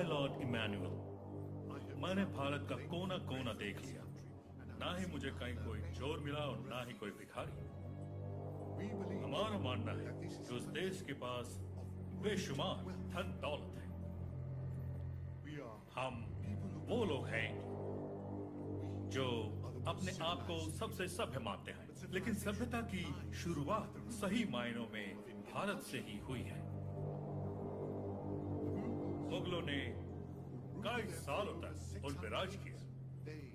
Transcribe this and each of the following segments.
My Lord Emmanuel, मैंने भारत का कोना कोना देख लिया। ना ही मुझे कहीं कोई चोर मिला और ना ही कोई भिखारी। हमारा मानना है कि उस देश के पास बेशुमार धन दौलत है। हम वो लोग हैं जो अपने आप को सबसे सभ्य मानते हैं, लेकिन सभ्यता की शुरुआत सही मायनों में भारत से ही हुई है। मुगलों ने कई सालों तक उन पर राज किया।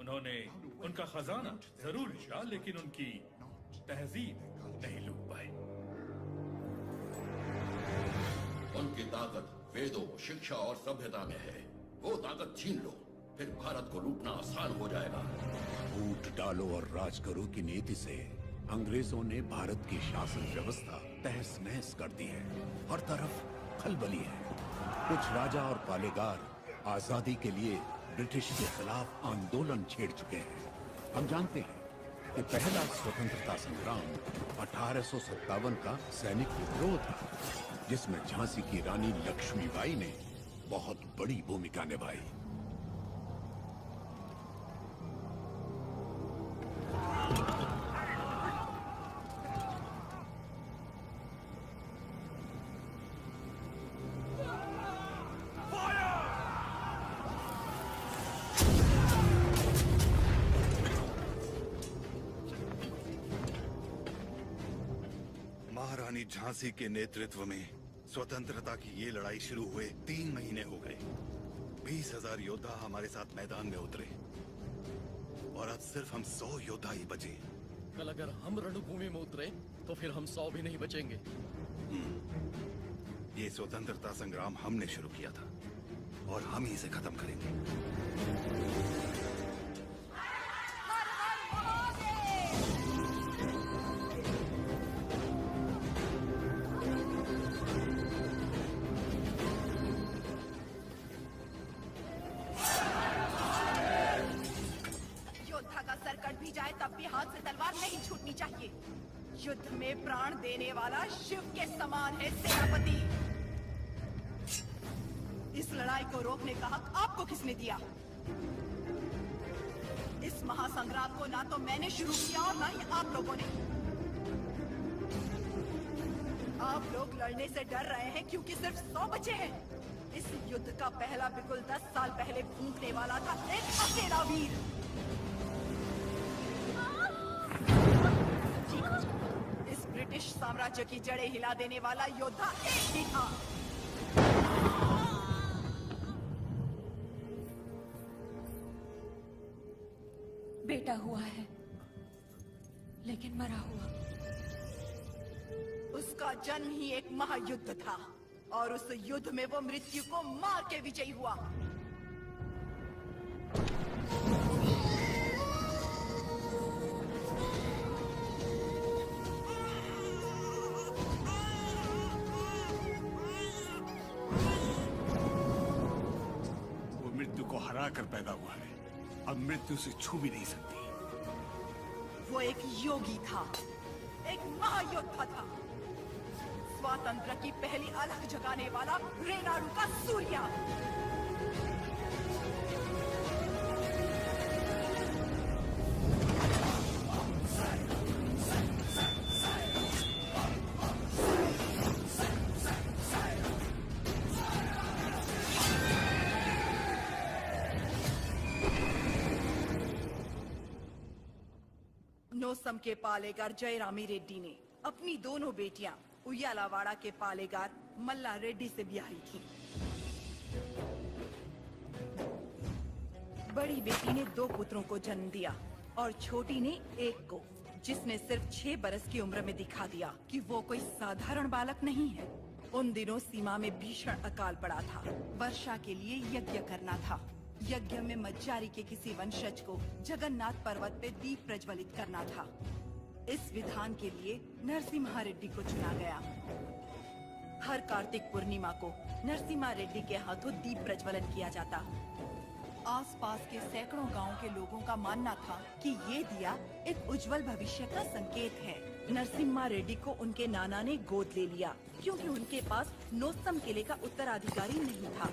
उन्होंने उनका खजाना जरूर लिया, लेकिन उनकी तहजीब नहीं लूट पाए। उनकी ताकत वेदों, शिक्षा और सभ्यता में है। वो ताकत छीन लो, फिर भारत को लूटना आसान हो जाएगा। फूट डालो और राज करो की नीति से अंग्रेजों ने भारत की शासन व्यवस्था तहस नहस कर दी है। हर तरफ खलबली है। कुछ राजा और पालेगार आजादी के लिए ब्रिटिश के खिलाफ आंदोलन छेड़ चुके हैं। हम जानते हैं कि पहला स्वतंत्रता संग्राम 1857 का सैनिक विद्रोह था, जिसमें झांसी की रानी लक्ष्मीबाई ने बहुत बड़ी भूमिका निभाई। महारानी झांसी के नेतृत्व में स्वतंत्रता की ये लड़ाई शुरू हुए 3 महीने हो गए। 20,000 योद्धा हमारे साथ मैदान में उतरे और अब सिर्फ हम 100 योद्धा ही बचे। कल अगर हम रणभूमि में उतरे तो फिर हम 100 भी नहीं बचेंगे। ये स्वतंत्रता संग्राम हमने शुरू किया था और हम ही इसे खत्म करेंगे। चाहिए। युद्ध में प्राण देने वाला शिव के समान है सेनापति। इस लड़ाई को रोकने का हक आपको किसने दिया? इस महासंग्राम को ना तो मैंने शुरू किया और ना ही आप लोगों ने। आप लोग लड़ने से डर रहे हैं क्योंकि सिर्फ 100 बचे हैं। इस युद्ध का पहला बिगुल 10 साल पहले फूंकने वाला था एक अकेला वीर। इस ब्रिटिश साम्राज्य की जड़ें हिला देने वाला योद्धा एक ही था। बेटा हुआ है, लेकिन मरा हुआ। उसका जन्म ही एक महायुद्ध था और उस युद्ध में वो मृत्यु को मार के विजयी हुआ। वो मृत्यु को हरा कर पैदा हुआ है, अब मृत्यु से छू भी नहीं सकती। वो एक योगी था, एक महायोद्धा था, स्वातंत्र की पहली अलख जगाने वाला रेनाडू का सूर्या। नोसम के पालेगार जयरामी रेड्डी ने अपनी दोनों बेटियां उయ్యాలవాड़ा के पालेगार मल्ला रेड्डी से ब्याही थी। बड़ी बेटी ने 2 पुत्रों को जन्म दिया और छोटी ने एक को, जिसने सिर्फ 6 बरस की उम्र में दिखा दिया कि वो कोई साधारण बालक नहीं है। उन दिनों सीमा में भीषण अकाल पड़ा था। वर्षा के लिए यज्ञ करना था। यज्ञ में मज्जारी के किसी वंशज को जगन्नाथ पर्वत पे दीप प्रज्वलित करना था। इस विधान के लिए नरसिम्हा रेड्डी को चुना गया। हर कार्तिक पूर्णिमा को नरसिम्हा रेड्डी के हाथों दीप प्रज्वलन किया जाता। आसपास के सैकड़ों गांवों के लोगों का मानना था कि ये दिया एक उज्जवल भविष्य का संकेत है। नरसिम्हा रेड्डी को उनके नाना ने गोद ले लिया क्योंकि उनके पास नोसम किले का उत्तराधिकारी नहीं था।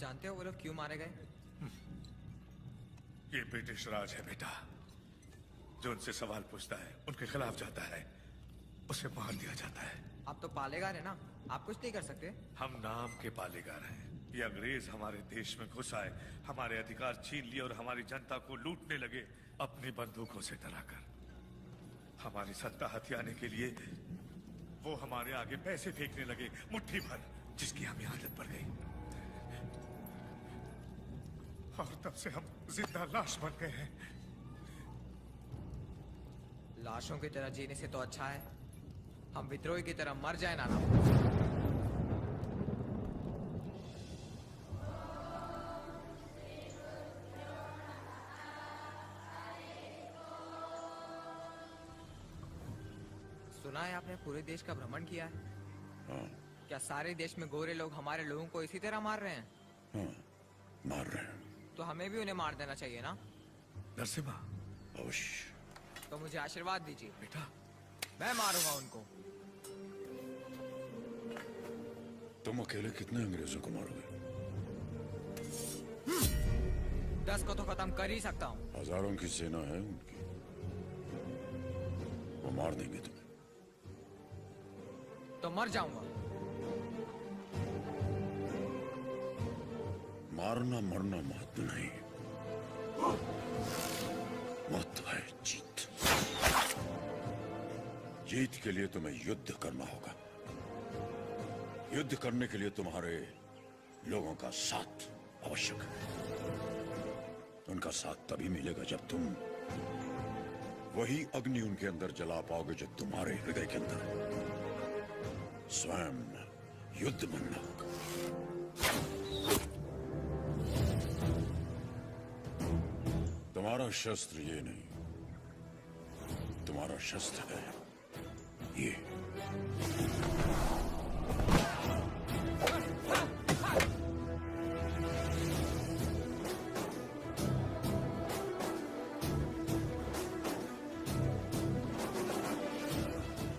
जानते हो वो लोग क्यों मारे गए? ये ब्रिटिश राज है बेटा। जो उनसे सवाल पूछता है, उनके खिलाफ जाता है, उसे मार दिया जाता है। आप तो पालेगार है ना, आप कुछ नहीं कर सकते? हम नाम के पालेगार हैं। ये अंग्रेज हमारे देश में घुस आए, हमारे अधिकार छीन लिए और हमारी जनता को लूटने लगे अपनी बंदूकों से डराकर। हमारी सत्ता हथियाने के लिए वो हमारे आगे पैसे फेंकने लगे, मुट्ठी भर, जिसकी हमें आदत पड़ गई। और तब से हम जिंदा लाश बन गए हैं। लाशों की तरह जीने से तो अच्छा है हम विद्रोही की तरह मर जाए नाना। सुना है आपने पूरे देश का भ्रमण किया है? हाँ। क्या सारे देश में गोरे लोग हमारे लोगों को इसी तरह मार रहे हैं? हाँ, मार रहे हैं। तो हमें भी उन्हें मार देना चाहिए ना? नरसिम्हा, अवश्य। तो मुझे आशीर्वाद दीजिए बेटा। मैं मारूंगा उनको। तुम अकेले कितने अंग्रेजों को मारोगे? 10 को तो खत्म कर ही सकता हूँ। हजारों की सेना है उनकी, वो मार देंगे तुम्हें। तो मर जाऊंगा। मारना मरना महत्व नहीं, महत्व है जीत। जीत के लिए तुम्हें युद्ध करना होगा। युद्ध करने के लिए तुम्हारे लोगों का साथ आवश्यक है। उनका साथ तभी मिलेगा जब तुम वही अग्नि उनके अंदर जला पाओगे जो तुम्हारे हृदय के अंदर। स्वयं युद्ध बनना होगा। तुम्हारा शस्त्र ये नहीं, तुम्हारा शस्त्र है ये।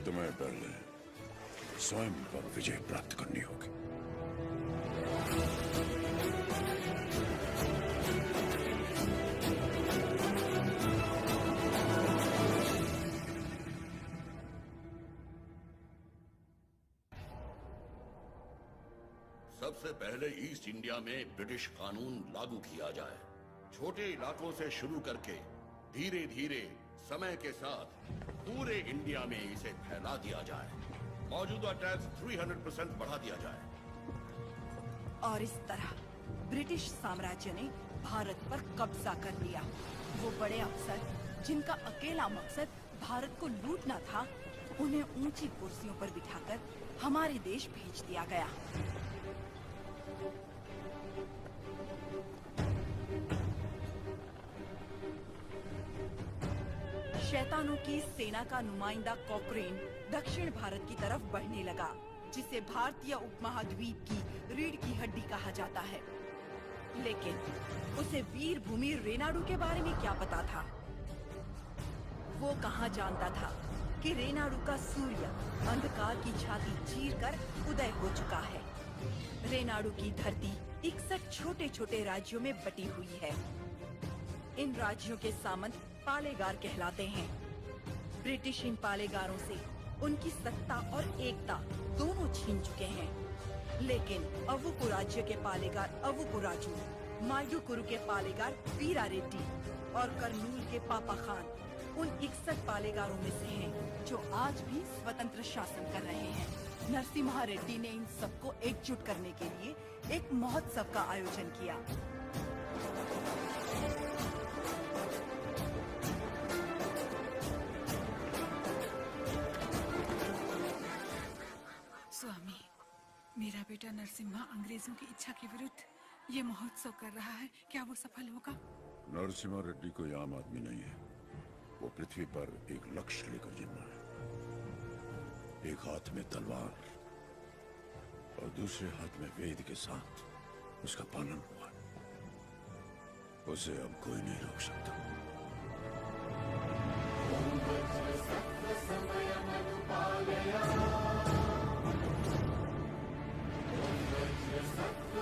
तुम्हें पहले स्वयं पर विजय प्राप्त करनी होगी। सबसे पहले ईस्ट इंडिया में ब्रिटिश कानून लागू किया जाए। छोटे इलाकों से शुरू करके धीरे धीरे समय के साथ पूरे इंडिया में इसे फैला दिया जाए। मौजूदा टैक्स 300% बढ़ा दिया जाए। और इस तरह ब्रिटिश साम्राज्य ने भारत पर कब्जा कर लिया। वो बड़े अफसर जिनका अकेला मकसद भारत को लूटना था, उन्हें ऊंची कुर्सियों पर बिठाकर हमारे देश भेज दिया गया। शैतानों की सेना का नुमाइंदा कॉकरेन दक्षिण भारत की तरफ बढ़ने लगा, जिसे भारतीय उपमहाद्वीप की रीढ़ की हड्डी कहा जाता है। लेकिन उसे वीर भूमि रेनाडू के बारे में क्या पता था? वो कहाँ जानता था कि रेनाडू का सूर्य अंधकार की छाती चीरकर उदय हो चुका है। रेनाडू की धरती 61 छोटे छोटे राज्यों में बटी हुई है। इन राज्यों के सामंत पालेगार कहलाते हैं। ब्रिटिश इन पालेगारों से उनकी सत्ता और एकता दोनों छीन चुके हैं। लेकिन अवुकु राज्य के पालेगार अवुकु राजू, माइडुकुरु के पालेगार वीरा रेड्डी और करनूल के पापा खान उन 61 पालेगारों में से हैं, जो आज भी स्वतंत्र शासन कर रहे हैं। नरसिम्हा रेड्डी ने इन सबको एकजुट करने के लिए एक महोत्सव का आयोजन किया। स्वामी, मेरा बेटा नरसिम्हा अंग्रेजों की इच्छा के विरुद्ध ये महोत्सव कर रहा है। क्या वो सफल होगा? नरसिम्हा रेड्डी कोई आम आदमी नहीं है। वो पृथ्वी पर एक लक्ष्य लेकर जन्मा है। एक हाथ में तलवार और दूसरे हाथ में वेद के साथ उसका पालन हुआ। उसे अब कोई नहीं रोक सकता। सत्व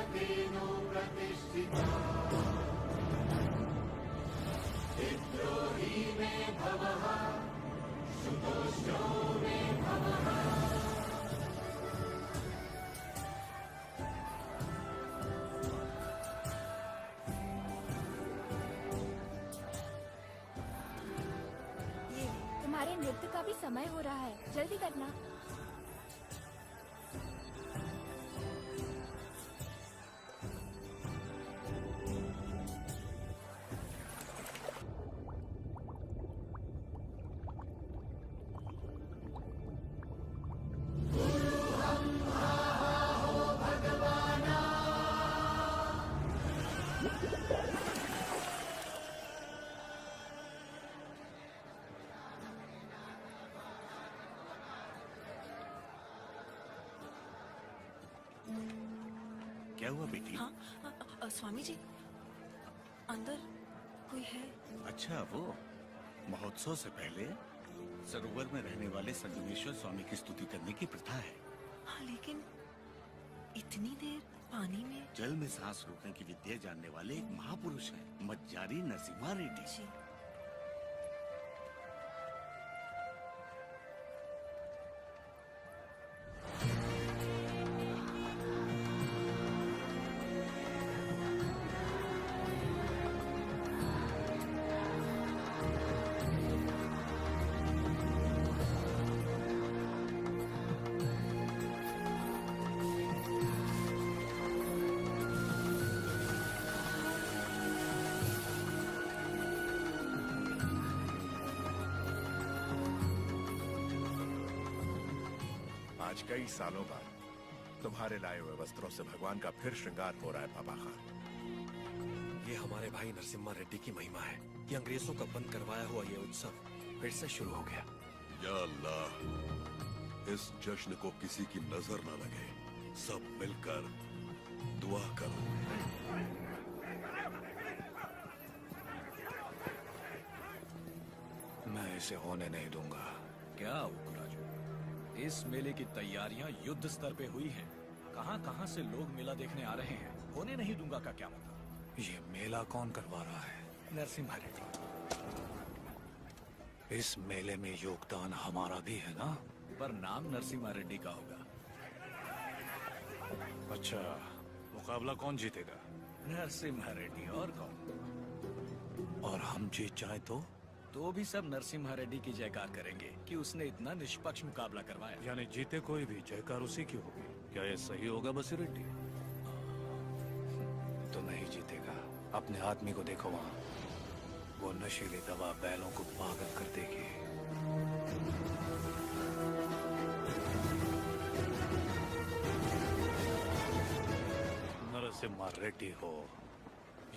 तुम्हारे नृत्य का भी समय हो रहा है, जल्दी करना। क्या हुआ बेटी? हाँ, स्वामी जी, अंदर कोई है? अच्छा, वो महोत्सव से पहले सरोवर में रहने वाले संगमेश्वर स्वामी की स्तुति करने की प्रथा है। हाँ, लेकिन इतनी देर पानी में? जल में सांस रोकने की विद्या जानने वाले एक महापुरुष हैं, मज्जारी नरसिम्हा रेड्डी। जी। आज कई सालों बाद तुम्हारे लाए हुए वस्त्रों से भगवान का फिर श्रृंगार हो रहा है बाबा खान। ये हमारे भाई नरसिम्हा रेड्डी की महिमा है कि अंग्रेजों का बंद करवाया हुआ ये उत्सव फिर से शुरू हो गया। या अल्लाह, इस जश्न को किसी की नजर न लगे, सब मिलकर दुआ करो। मैं इसे होने नहीं दूंगा। क्या उकराजू, इस मेले की तैयारियां युद्ध स्तर पे हुई हैं। कहां-कहां से लोग मेला देखने आ रहे हैं। होने नहीं दूंगा का क्या मतलब? ये मेला कौन करवा रहा है? नरसिम्हा रेड्डी। इस मेले में योगदान हमारा भी है ना? पर नाम नरसिम्हा रेड्डी का होगा। अच्छा, मुकाबला कौन जीतेगा? नरसिम्हा रेड्डी, और कौन? और हम जीत जाए तो भी सब नरसिम्हा रेड्डी की जयकार करेंगे कि उसने इतना निष्पक्ष मुकाबला करवाया। यानी जीते कोई भी जयकार उसी की होगी। क्या ये सही होगा बसी रेड्डी? तो नहीं जीतेगा। अपने आदमी को देखो वहाँ, वो नशीली दवा बैलों को पागल कर देगी। नरसिम्हा रेड्डी हो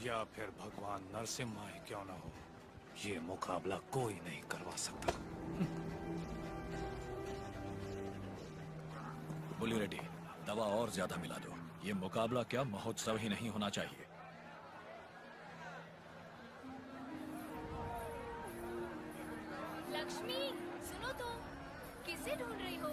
या फिर भगवान नरसिम्हा ही क्यों ना हो, ये मुकाबला कोई नहीं करवा सकता। बुली रेड्डी, दवा और ज्यादा मिला दो। ये मुकाबला क्या महोत्सव ही नहीं होना चाहिए। लक्ष्मी, सुनो तो, किसे ढूंढ रही हो?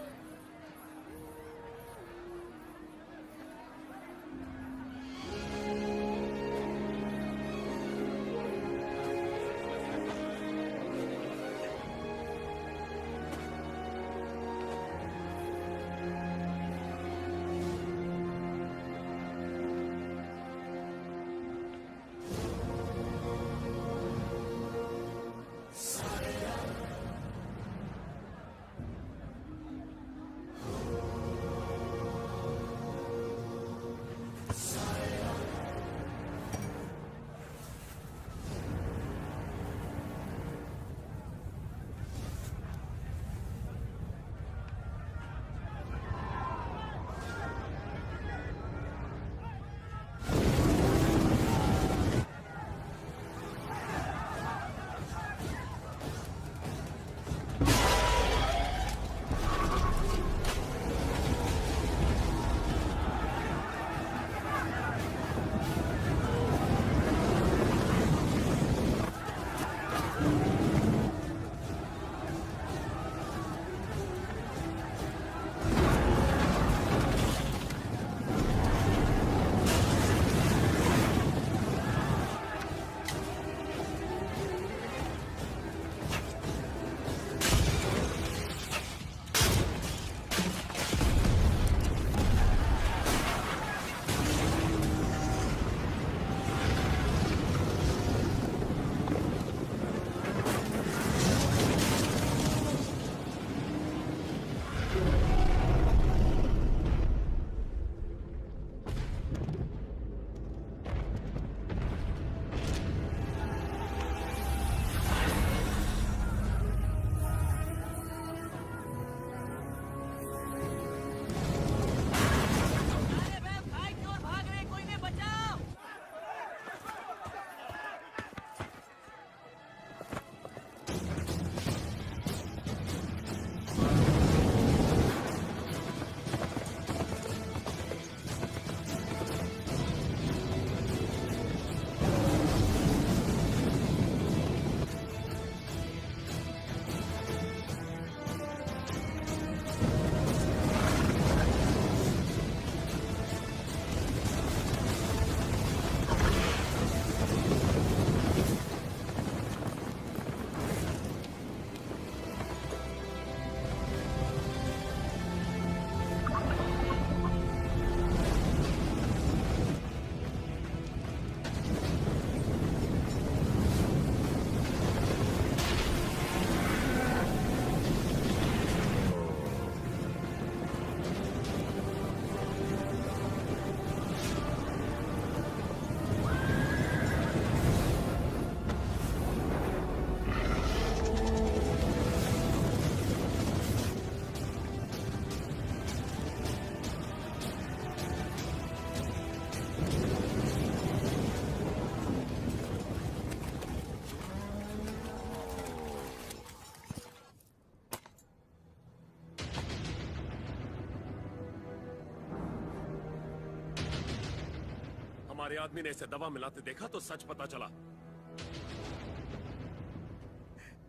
तुम्हारे आदमी ने इसे दवा मिलाते देखा तो सच पता चला।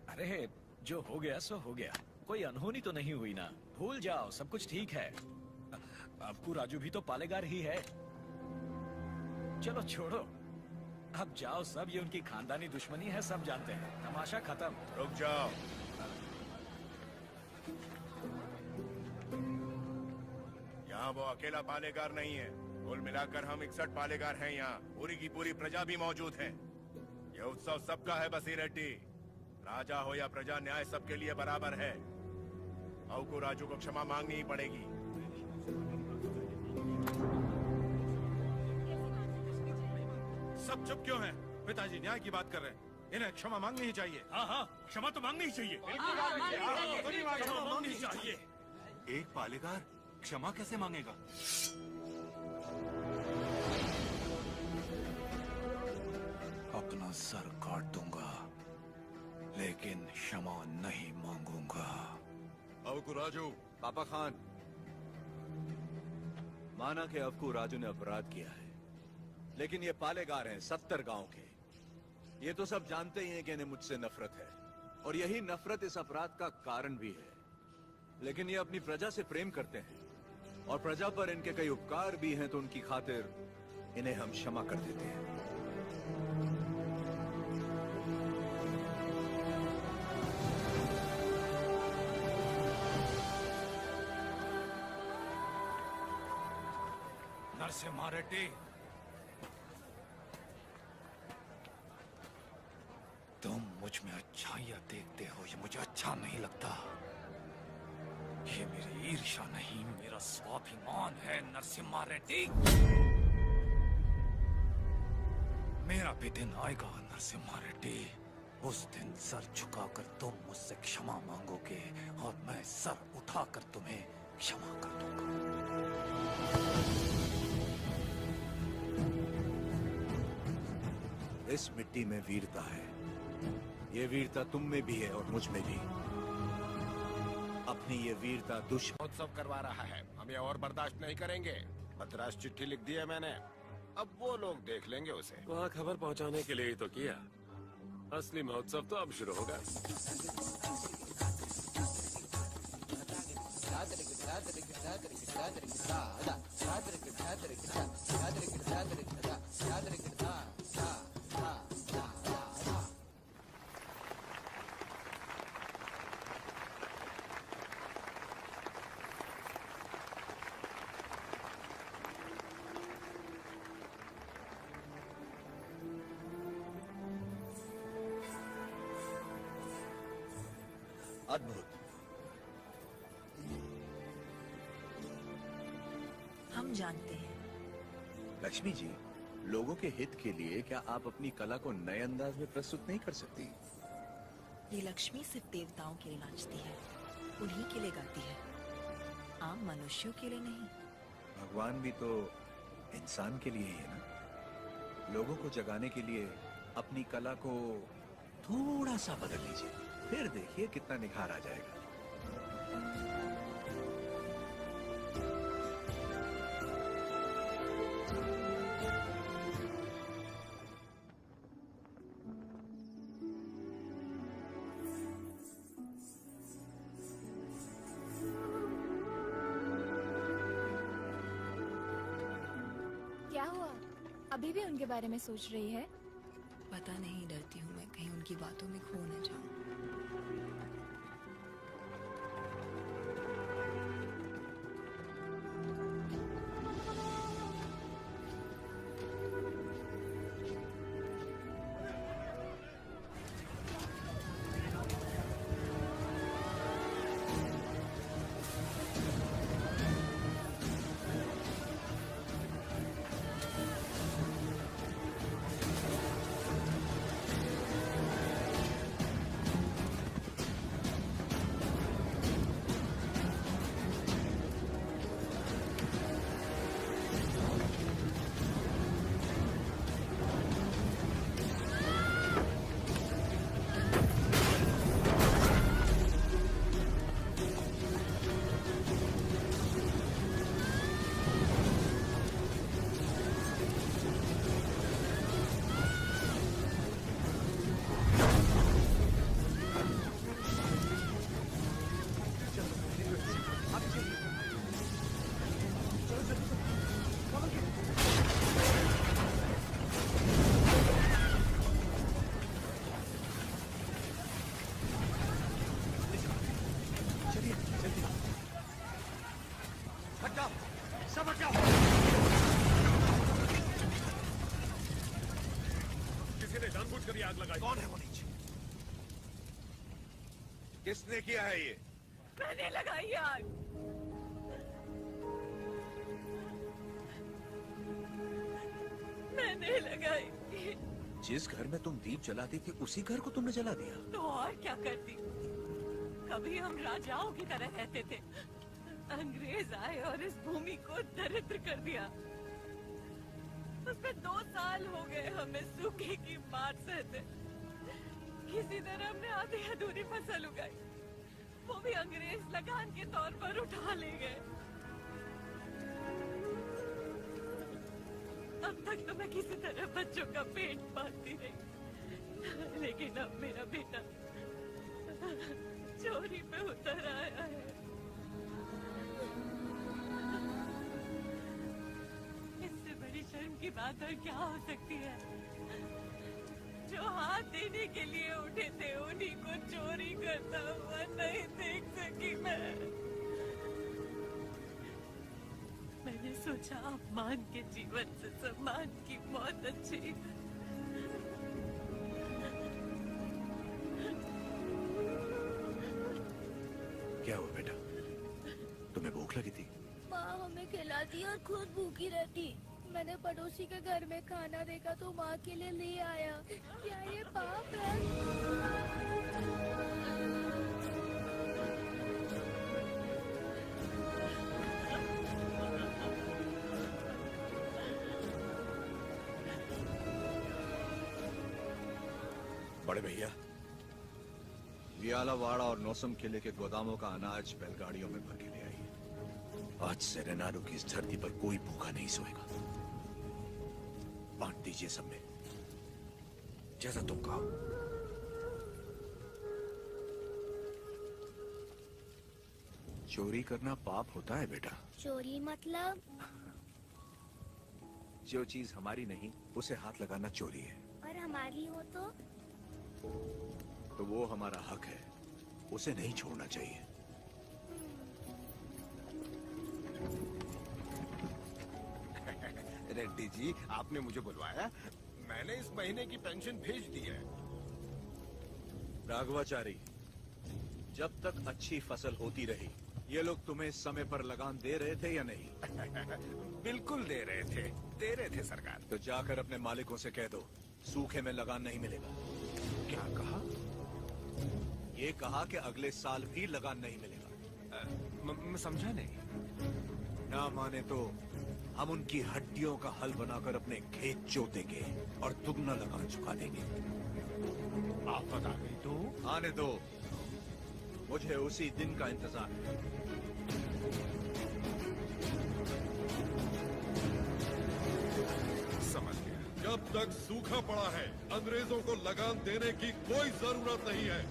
अरे जो हो गया सो हो गया, कोई अनहोनी तो नहीं हुई ना। भूल जाओ, सब कुछ ठीक है। आपको राजू भी तो पालेगार ही है। चलो छोड़ो, अब जाओ सब, ये उनकी खानदानी दुश्मनी है, सब जानते हैं। तमाशा खत्म। रुक जाओ। यहाँ वो अकेला पालेगार नहीं है, कुल मिलाकर हम 61 पालेगार हैं यहाँ। पूरी की पूरी प्रजा भी मौजूद है। यह उत्सव सबका है बसी रेड्डी। राजा हो या प्रजा, न्याय सबके लिए बराबर है। औ को राजू को क्षमा मांगनी ही पड़ेगी। सब चुप क्यों हैं? पिताजी न्याय की बात कर रहे हैं, इन्हें क्षमा मांगनी ही चाहिए। हाँ हाँ, क्षमा तो मांगनी ही चाहिए। क्षमा मांगनी ही चाहिए। एक पालेगार क्षमा कैसे मांगेगा? अपना सर काट दूंगा, लेकिन क्षमा नहीं मांगूंगा। अवकू राजू। पापा खान, माना कि अवकू राजू ने अपराध किया है, लेकिन ये पालेगार हैं 70 गांव के। ये तो सब जानते ही हैं कि इन्हें मुझसे नफरत है, और यही नफरत इस अपराध का कारण भी है। लेकिन ये अपनी प्रजा से प्रेम करते हैं, और प्रजा पर इनके कई उपकार भी हैं, तो उनकी खातिर इन्हें हम क्षमा कर देते हैं। नरसिम्हा रेड्डी, तुम मुझ में अच्छाइयां देखते हो, ये मुझे अच्छा नहीं लगता। ये मेरी ईर्ष्या नहीं, मेरा स्वाभिमान है नरसिम्हा रेड्डी। मेरा भी दिन आएगा नरसिम्हा रेड्डी, उस दिन सर झुकाकर तुम मुझसे क्षमा मांगोगे, और मैं सर उठाकर तुम्हें क्षमा कर दूंगा। इस मिट्टी में वीरता है, ये वीरता तुम में भी है और मुझ में भी। अपनी ये वीरता दुश्मन उत्सव करवा रहा है, हम ये और बर्दाश्त नहीं करेंगे। पत्रास चिट्ठी लिख दी है मैंने, अब वो लोग देख लेंगे उसे। वहाँ खबर पहुँचाने के लिए ही तो किया। असली महोत्सव तो अब शुरू होगा। अद्भुत। हम जानते हैं। लक्ष्मी जी, लोगों के हित के लिए क्या आप अपनी कला को नए अंदाज में प्रस्तुत नहीं कर सकती? ये लक्ष्मी सिर्फ देवताओं के लिए नाचती है, उन्हीं के लिए गाती है, आम मनुष्यों के लिए नहीं। भगवान भी तो इंसान के लिए ही है ना। लोगों को जगाने के लिए अपनी कला को थोड़ा सा बदल लीजिए, फिर देखिए कितना निखार आ जाएगा। क्या हुआ? अभी भी उनके बारे में सोच रही है? पता नहीं, डरती हूँ मैं कहीं उनकी बातों में खो न जाऊं। किसी ने जानबूझकर ये आग लगाई। कौन है वो नीचे? किसने किया है ये? मैंने लगाई आग। मैंने लगाई। जिस घर में तुम दीप जलाती थी उसी घर को तुमने जला दिया? तो और क्या करती? कभी हम राजाओं की तरह रहते थे, अंग्रेज आए और इस भूमि को दरिद्र कर दिया। उसमें 2 साल हो गए हमें सूखे की मार सहते। किसी तरह हमने आधी अधूरी फसल उगाई, वो भी अंग्रेज लगान के तौर पर उठा ले गए। अब तक तो मैं किसी तरह बच्चों का पेट पालती रही, लेकिन अब मेरा बेटा चोरी पे उतर आया है। इससे बड़ी शर्म की बात और क्या हो सकती है? जो हाथ देने के लिए उठे थे उन्हीं को चोरी करता हुआ नहीं देख सकी मैं। मैंने सोचा अपमान के जीवन से सम्मान की मौत अच्छी। क्या हुआ बेटा? तुम्हें भूख लगी थी? माँ हमें खिलाती और खुद भूखी रहती। मैंने पड़ोसी के घर में खाना देखा तो माँ के लिए ले आया। क्या ये पाप है? बड़े भैया, वियालावाड़ा और नौसम किले के गोदामों का अनाज बैलगाड़ियों में भर के ले आई। आज से रेनाडू की इस धरती पर कोई भूखा नहीं सोएगा। बांट दीजिए सब में, जैसा तुम कहो। चोरी करना पाप होता है बेटा? चोरी मतलब? जो चीज हमारी नहीं उसे हाथ लगाना चोरी है। और हमारी हो तो वो हमारा हक है, उसे नहीं छोड़ना चाहिए। रेड्डी जी, आपने मुझे बुलवाया? मैंने इस महीने की पेंशन भेज दी है। राघवाचारी, जब तक अच्छी फसल होती रही, ये लोग तुम्हें समय पर लगान दे रहे थे या नहीं? बिल्कुल दे रहे थे सरकार। तो जाकर अपने मालिकों से कह दो, सूखे में लगान नहीं मिलेगा। क्या कहा? ये कहा कि अगले साल भी लगान नहीं मिलेगा। मैं समझा नहीं। ना माने तो हम उनकी हड्डियों का हल बनाकर अपने खेत जोतेंगे और दुगना लगान चुका देंगे। आप बता गई तो? आने दो, मुझे उसी दिन का इंतजार है। समझ गया। जब तक सूखा पड़ा है, अंग्रेजों को लगान देने की कोई जरूरत नहीं है।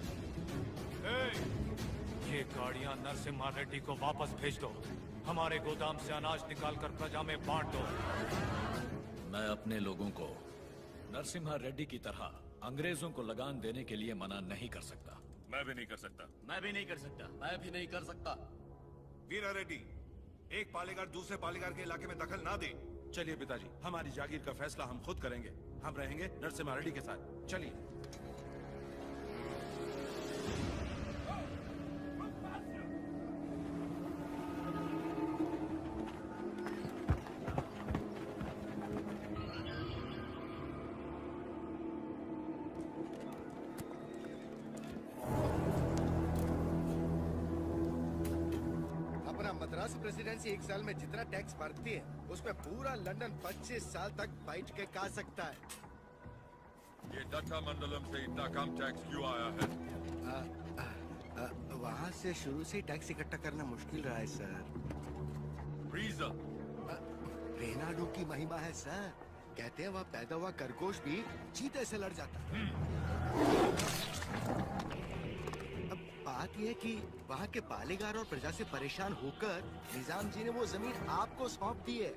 ये गाड़ियां नरसिम्हा रेड्डी को वापस भेज दो। हमारे गोदाम से अनाज निकालकर प्रजा में बांट दो। मैं अपने लोगों को नरसिम्हा रेड्डी की तरह अंग्रेजों को लगान देने के लिए मना नहीं कर सकता। मैं भी नहीं कर सकता। मैं भी नहीं कर सकता। मैं भी नहीं कर सकता। वीरा रेड्डी, एक पालेगार दूसरे पालेगार के इलाके में दखल ना दे। चलिए पिताजी, हमारी जागीर का फैसला हम खुद करेंगे। हम रहेंगे नरसिम्हा रेड्डी के साथ। चलिए। मद्रास प्रेसिडेंसी एक साल में जितना टैक्स भरती है उसमें पूरा लंदन 25 साल तक बैठ के खा सकता है। ये दत्ता मंडलम से इतना कम टैक्स क्यों आया है? वहाँ से शुरू से टैक्स इकट्ठा करना मुश्किल रहा है सर। रीजन? रेनाडू की महिमा है सर। कहते हैं वह पैदा हुआ खरगोश भी चीते से लड़ जाता। बात यह कि वहाँ के पालेगार और प्रजा से परेशान होकर निजाम जी ने वो जमीन आपको सौंप दी है।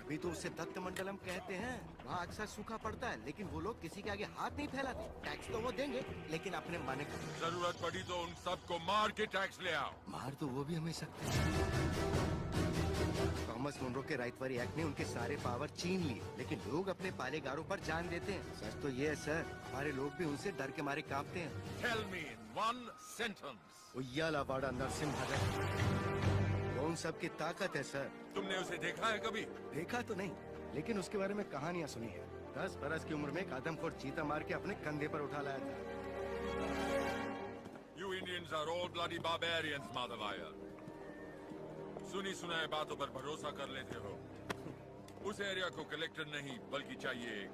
तभी तो उसे दत्त मंडलम कहते हैं। वहाँ अक्सर सूखा पड़ता है, लेकिन वो लोग किसी के आगे हाथ नहीं फैलाते। टैक्स तो वो देंगे, लेकिन अपने मन का। जरूरत पड़ी तो उन सबको मार के टैक्स ले आओ। मार तो वो भी हमें सकते हैं। थॉमस मुनरो के राइटबरी एक्ट ने उनके सारे पावर छीन लिए, लेकिन लोग अपने पालेगारों पर जान देते हैं। सच तो ये है सर, हमारे लोग भी उनसे डर के मारे कांपते हैं। Tell me in one sentence. उయ్యాలవాడ Narasimha कौन सबकी ताकत है सर। तुमने उसे देखा है कभी? देखा तो नहीं, लेकिन उसके बारे में कहानियां सुनी है। 10 बरस की उम्र में एक आदमखोर चीता मार के अपने कंधे पर उठा लाया था। You Indians are all bloody barbarians, Madhavaya. सुनी सुनाए बातों पर भरोसा कर लेते हो। उस एरिया को कलेक्टर नहीं, बल्कि चाहिए एक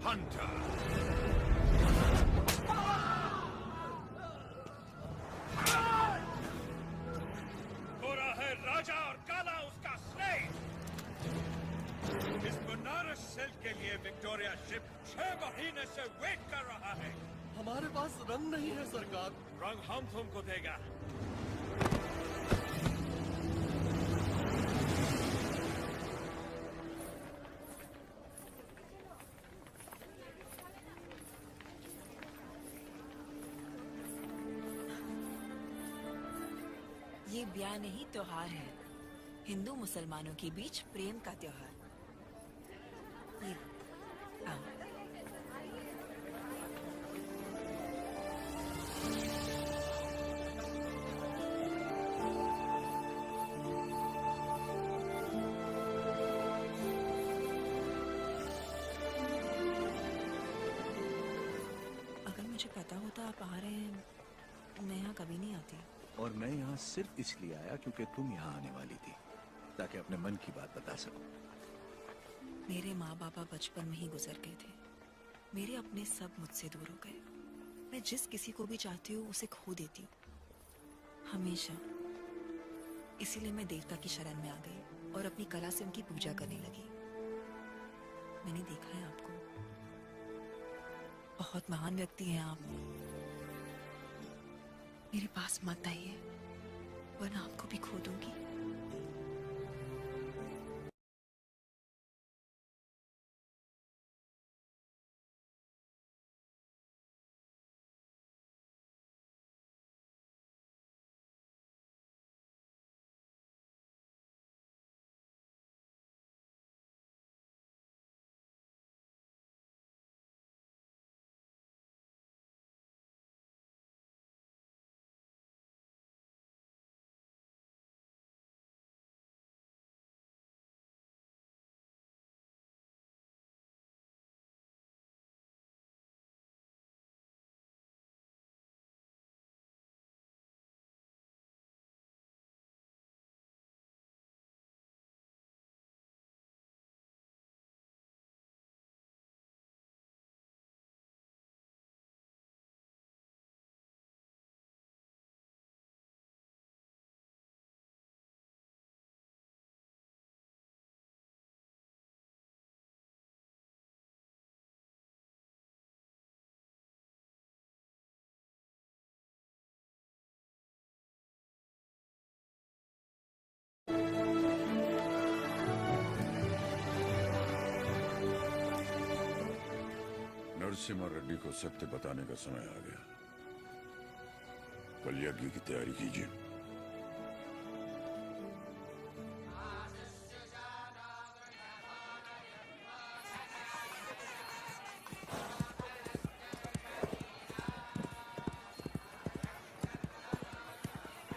हंटर। गोरा है राजा और काला उसका स्लेव। इस बनारस सिल्क के लिए विक्टोरिया शिप 6 महीने से वेट कर रहा है। हमारे पास रंग नहीं है सरकार। रंग हम तुमको देगा। ये ब्याह नहीं त्योहार है, हिंदू मुसलमानों के बीच प्रेम का त्योहार। ये अगर मुझे पता होता आप आ रहे हैं, मैं यहाँ कभी नहीं आती। और मैं यहाँ सिर्फ इसलिए आया क्योंकि तुम यहाँ आने वाली थी, ताकि अपने मन की बात बता सकूं। मेरे माँ बाबा बचपन में ही गुजर गए थे। मेरे अपने सब मुझसे दूर हो गए। मैं जिस किसी को भी चाहती हूँ उसे खो देती हूँ, हमेशा। इसीलिए मैं देवता की शरण में आ गई और अपनी कला से उनकी पूजा करने लगी। मैंने देखा है आपको, बहुत महान व्यक्ति हैं आप। मेरे पास मत आइए, वरना आपको भी खो दूंगी। नरसिम्हा रेड्डी को सत्य बताने का समय आ गया। कल यज्ञ की तैयारी कीजिए।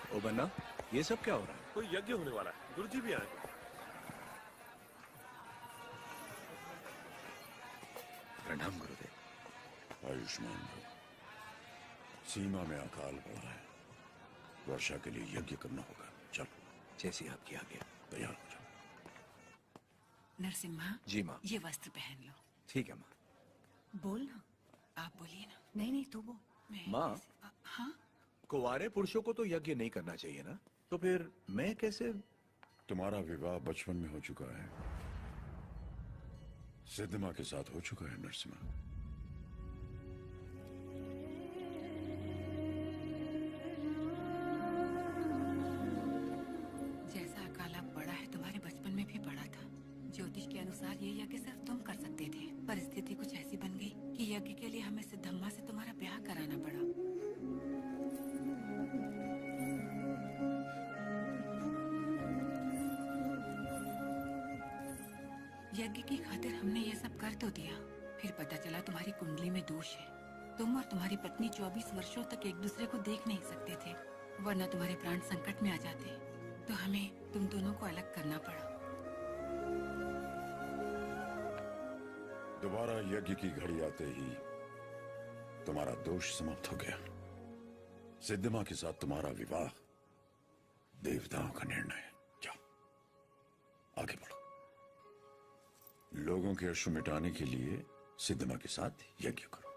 ओ बन्ना, ये सब क्या हो रहा है? कोई यज्ञ होने वाला है, गुरुजी भी आए। प्रणाम गुरुदेव। आयुष्मान भव। सीमा में अकाल पड़ा है, वर्षा के लिए यज्ञ करना होगा। चलो, जैसी आपकी आज्ञा। तैयार हो जाओ। नरसिम्हा जी माँ। ये वस्त्र पहन लो। ठीक है माँ। बोल ना, आप बोलिए ना। नहीं तू बोल। माँ, हाँ, कुंवारे पुरुषों को तो यज्ञ नहीं करना चाहिए ना, तो फिर मैं कैसे? तुम्हारा विवाह बचपन में हो चुका है, सिद्धमा के साथ हो चुका है नरसिम्हा। जैसा अकाल अब पड़ा है तुम्हारे बचपन में भी यज्ञ की खातिर हमने ये सब कर तो दिया, फिर पता चला तुम्हारी कुंडली में दोष है। तुम और तुम्हारी पत्नी 24 वर्षों तक एक दूसरे को देख नहीं सकते थे, वरना तुम्हारे प्राण संकट में आ जाते। तो हमें तुम दोनों को अलग करना पड़ा। दोबारा यज्ञ की घड़ी आते ही तुम्हारा दोष समाप्त हो गया। सिद्धिमा के साथ तुम्हारा विवाह देवताओं का निर्णय है। जाओ आगे बढ़ो। लोगों के अश्रु मिटाने के लिए सिद्धिमा के साथ यज्ञ करो।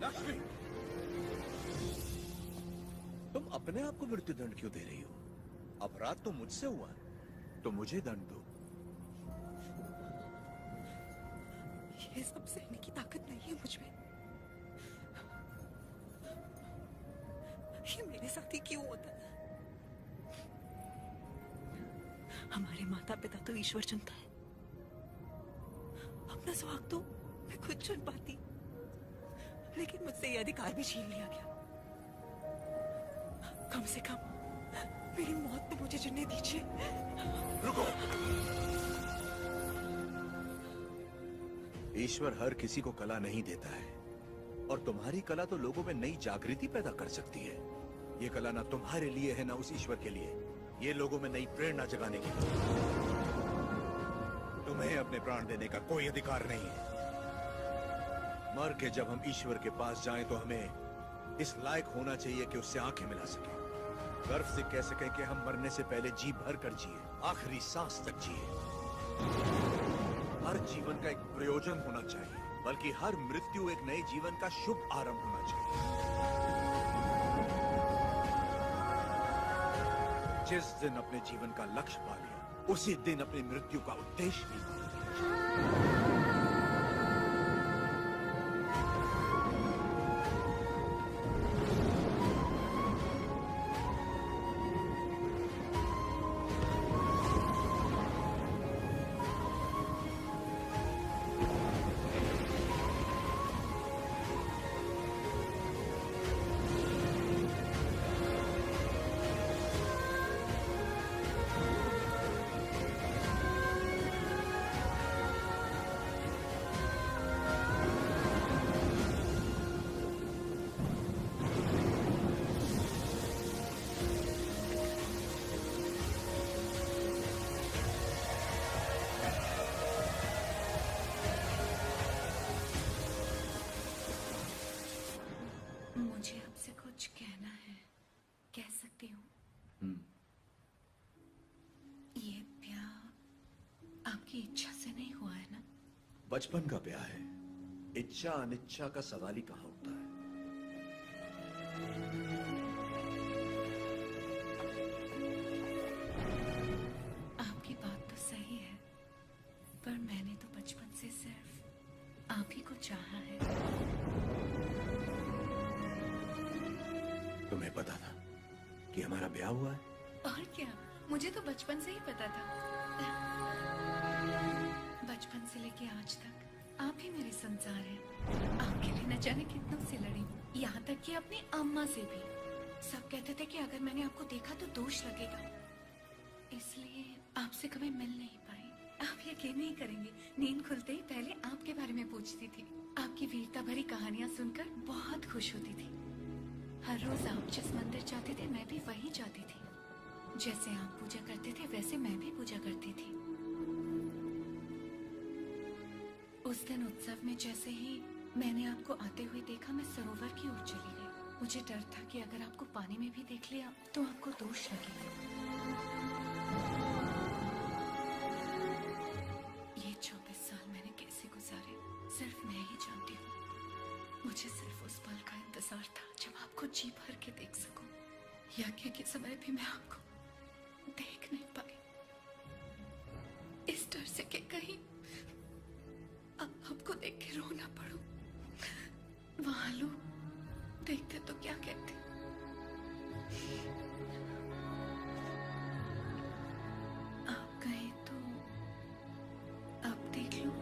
लक्ष्मी, तुम अपने आप को मृत्युदंड क्यों दे रही हो? अपराध तो मुझसे हुआ है, तो मुझे दंड दो। ये सब सहने की ताकत नहीं है मुझमें। ये मेरे साथ ही क्यों होता है? हमारे माता पिता तो ईश्वर चुनता है, अपना सुहाग तो मैं खुद चुन पाती, लेकिन मुझसे ये अधिकार भी छीन लिया गया। कम से कम मेरी मौत तो मुझे चुनने दीजिए। रुको। ईश्वर हर किसी को कला नहीं देता है, और तुम्हारी कला तो लोगों में नई जागृति पैदा कर सकती है। ये कला ना तुम्हारे लिए है ना उस ईश्वर के लिए, ये लोगों में नई प्रेरणा जगाने के लिए। तुम्हें अपने प्राण देने का कोई अधिकार नहीं है। मर के जब हम ईश्वर के पास जाएं तो हमें इस लायक होना चाहिए कि उससे आंखें मिला सके, गर्व से कह सकें कि हम मरने से पहले जी भर कर जिए, आखिरी सांस तक जिए। हर जीवन का एक प्रयोजन होना चाहिए, बल्कि हर मृत्यु एक नए जीवन का शुभ आरंभ होना चाहिए। जिस दिन अपने जीवन का लक्ष्य पा लिया, उसी दिन अपनी मृत्यु का उद्देश्य भी पा लिया। बचपन का ब्याह है, इच्छा अनिच्छा का सवाल ही कहां उठता है। आपकी बात तो सही है, पर मैंने तो बचपन से सिर्फ आप ही को चाहा है। तुम्हें पता था कि हमारा ब्याह हुआ है? और क्या, मुझे तो बचपन से ही पता था। बचपन से लेके आज तक आप ही मेरे संसार हैं। आपके लिए न जाने कितनों से लड़ी, यहाँ तक कि अपनी अम्मा से भी। सब कहते थे कि अगर मैंने आपको देखा तो दोष लगेगा, इसलिए आपसे कभी मिल नहीं पाई। आप यकीन नहीं करेंगे, नींद खुलते ही पहले आपके बारे में पूछती थी। आपकी वीरता भरी कहानियां सुनकर बहुत खुश होती थी। हर रोज आप जिस मंदिर जाते थे मैं भी वहीं जाती थी। जैसे आप पूजा करते थे वैसे मैं भी पूजा करती थी। उस दिन उत्सव में जैसे ही मैंने आपको आते हुए देखा, मैं सरोवर की ओर चली गई। मुझे डर था कि अगर आपको पानी में भी देख लिया तो आपको दोष लगेगा। ये 24 साल मैंने कैसे गुजारे सिर्फ मैं ही जानती हूँ। मुझे सिर्फ उस पल का इंतजार था जब आपको जी भर के देख सकूं। यज्ञ के समय भी मैं आपको देख नहीं पाई, इस डर से कि कहीं आपको देख के रो ना पड़ूं। वहां लोग देखते तो क्या कहते। आप कहें तो आप देख लो।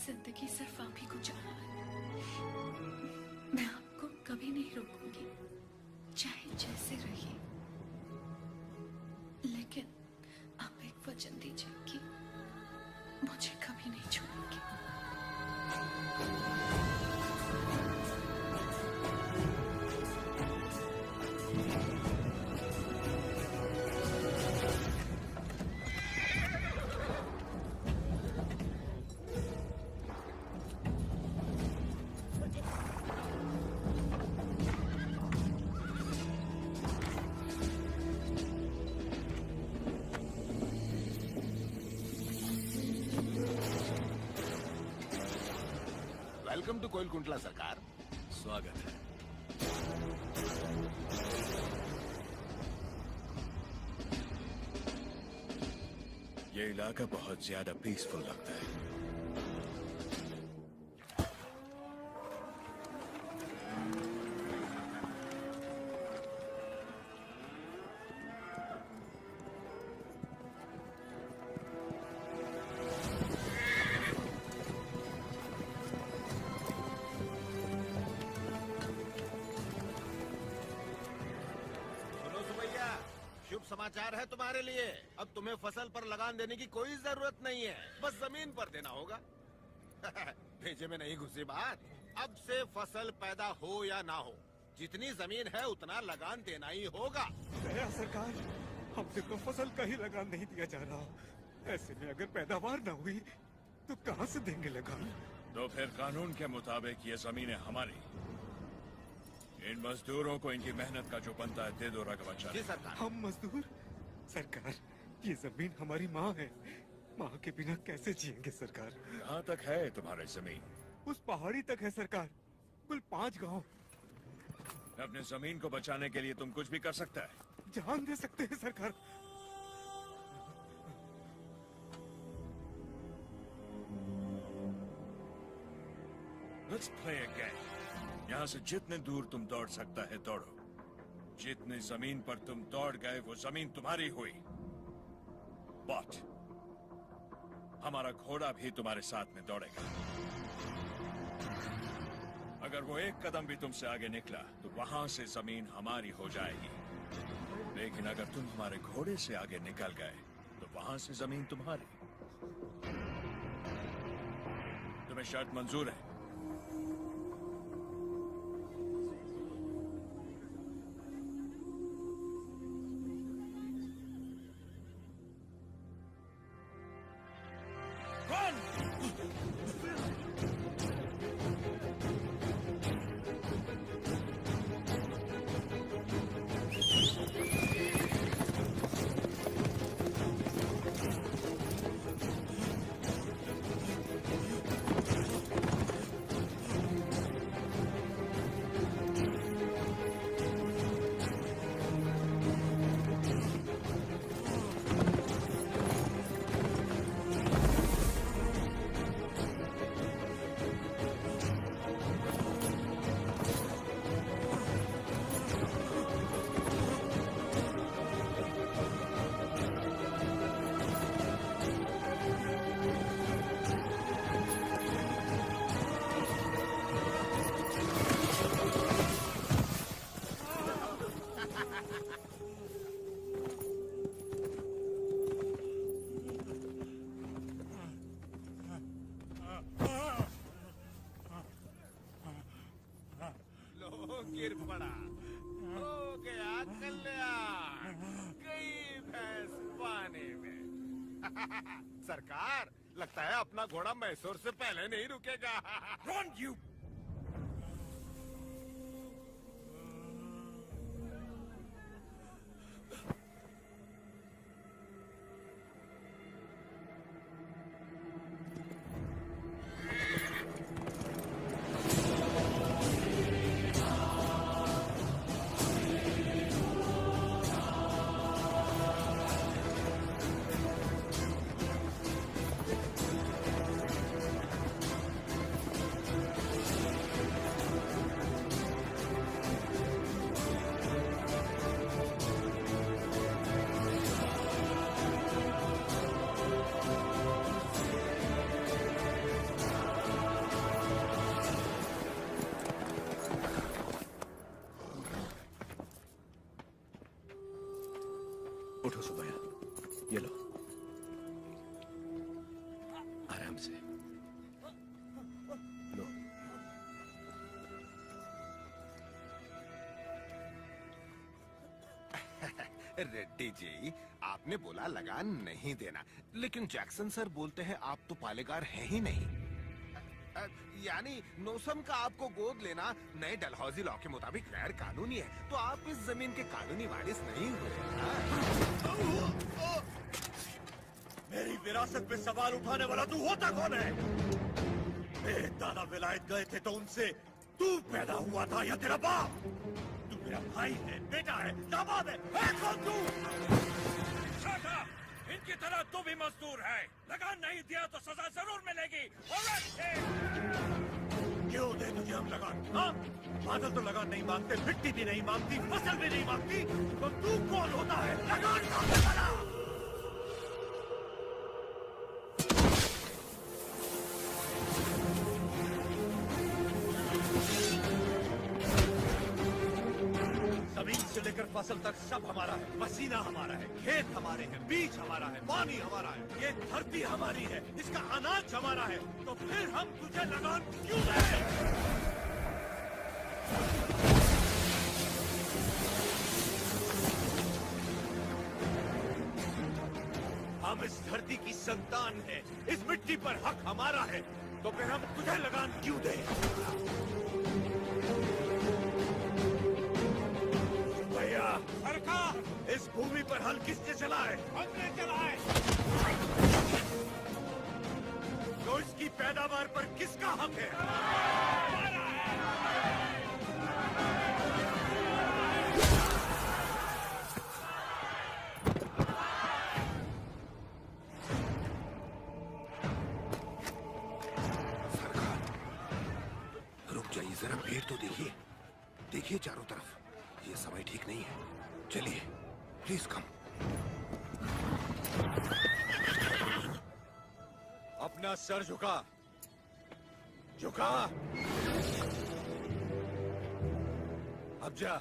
जिंदगी सिर्फ आप ही को चाहा है। मैं आपको कभी नहीं रोकूंगी, चाहे जैसे रहिए, लेकिन आप एक वचन दीजिए कि मुझे कभी नहीं छोड़ेंगे। वेलकम टू कोइलकुंटला सरकार। स्वागत है। ये इलाका बहुत ज्यादा पीसफुल लगता है। समाचार है तुम्हारे लिए। अब तुम्हें फसल पर लगान देने की कोई जरूरत नहीं है, बस जमीन पर देना होगा। भेजे में नहीं घुसी बात। अब से फसल पैदा हो या ना हो, जितनी जमीन है उतना लगान देना ही होगा। दया सरकार, हमसे तो फसल का ही लगान नहीं दिया जा रहा। ऐसे में अगर पैदावार न हुई तो कहाँ से देंगे लगान? तो फिर कानून के मुताबिक ये जमीनें हमारी। इन मजदूरों को इनकी मेहनत का जो बनता है दे दो रकबा। जी सरकार। हम मजदूर? सरकार, ये जमीन हमारी माँ है। माँ के बिना कैसे जिएंगे सरकार? कहाँ तक है तुम्हारी जमीन? उस पहाड़ी तक है सरकार, कुल 5 गांव। अपने जमीन को बचाने के लिए तुम कुछ भी कर सकता है। जान दे सकते हैं सरकार। Let's play a game. यहाँ से जितने दूर तुम दौड़ सकता है दौड़ो। जितनी जमीन पर तुम दौड़ गए वो जमीन तुम्हारी हुई। बट हमारा घोड़ा भी तुम्हारे साथ में दौड़ेगा। अगर वो एक कदम भी तुमसे आगे निकला तो वहां से जमीन हमारी हो जाएगी। लेकिन अगर तुम हमारे घोड़े से आगे निकल गए तो वहां से जमीन तुम्हारी। तुम्हें शर्त मंजूर है? गिर पड़ा, हो गया कल्याण, गई भैंस पानी में। सरकार, लगता है अपना घोड़ा मैसूर से पहले नहीं रुकेगा। Run, you! उठो सुबैया, ये लो, आराम से लो। रेड्डी जी, आपने बोला लगान नहीं देना, लेकिन जैक्सन सर बोलते हैं आप तो पालेगार हैं ही नहीं। यानी नौसम का आपको गोद लेना नए डलहौजी लॉ के मुताबिक गैर कानूनी है, तो आप इस जमीन के कानूनी वारिस नहीं हुए। मेरी विरासत पे सवाल उठाने वाला तू होता कौन है? मेरे दादा विलायत गए थे तो उनसे तू पैदा हुआ था या तेरा बाप? तू मेरा भाई है, बेटा है, दामाद है कौन तू? इनकी तरह तू भी मजदूर है। लगान नहीं दिया तो सजा जरूर मिलेगी। क्यों दे तुझे हम लगान? हाँ? बादल तो लगान नहीं मांगते, मिट्टी भी नहीं मांगती, फसल भी नहीं मांगती, तो तू कौन होता है लगान मांगने वाला? जमीन से लेकर फसल तक सब हमारा है, पसीना हमारा है, खेत हमारे हैं, बीज हमारा है, पानी हमारा है, ये धरती हमारी है, इसका अनाज हमारा है, तो फिर हम तुझे लगान क्यों दें? हम इस धरती की संतान है, इस मिट्टी पर हक हमारा है, तो फिर हम तुझे लगान क्यों दें? सरकार, इस भूमि पर हल किसने चलाए? हमने चलाए। तो इसकी पैदावार पर किसका हक है? हमारा है। सरकार, रुक जाइए जरा, पेड़ तो देखिए, देखिए चारों तरफ, ये समय ठीक नहीं है। चलिए, प्लीज कम। अपना सर झुका, झुका। अब जा,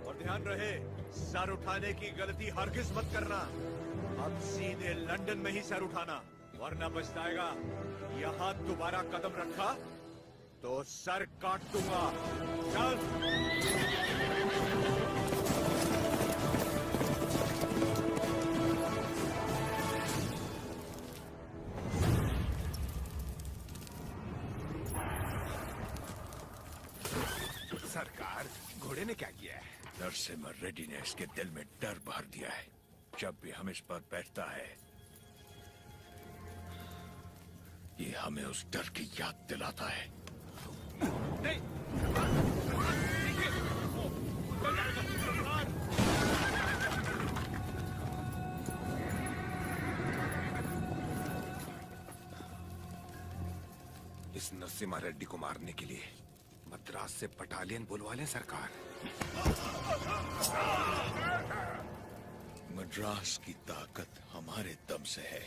और ध्यान रहे, सर उठाने की गलती हरगिज मत करना। अब सीधे लंदन में ही सर उठाना, वरना पछताएगा। यहाँ दोबारा कदम रखा तो सर काट दूंगा। चल। सरकार, घोड़े ने क्या किया है? नरसिम्हा रेड्डी ने इसके दिल में डर भर दिया है। जब भी हम इस पर बैठता है, ये हमें उस डर की याद दिलाता है। नहीं। इस नरसिम्हा रेड्डी को मारने के लिए मद्रास से बटालियन बुलवा लें सरकार। मद्रास की ताकत हमारे दम से है,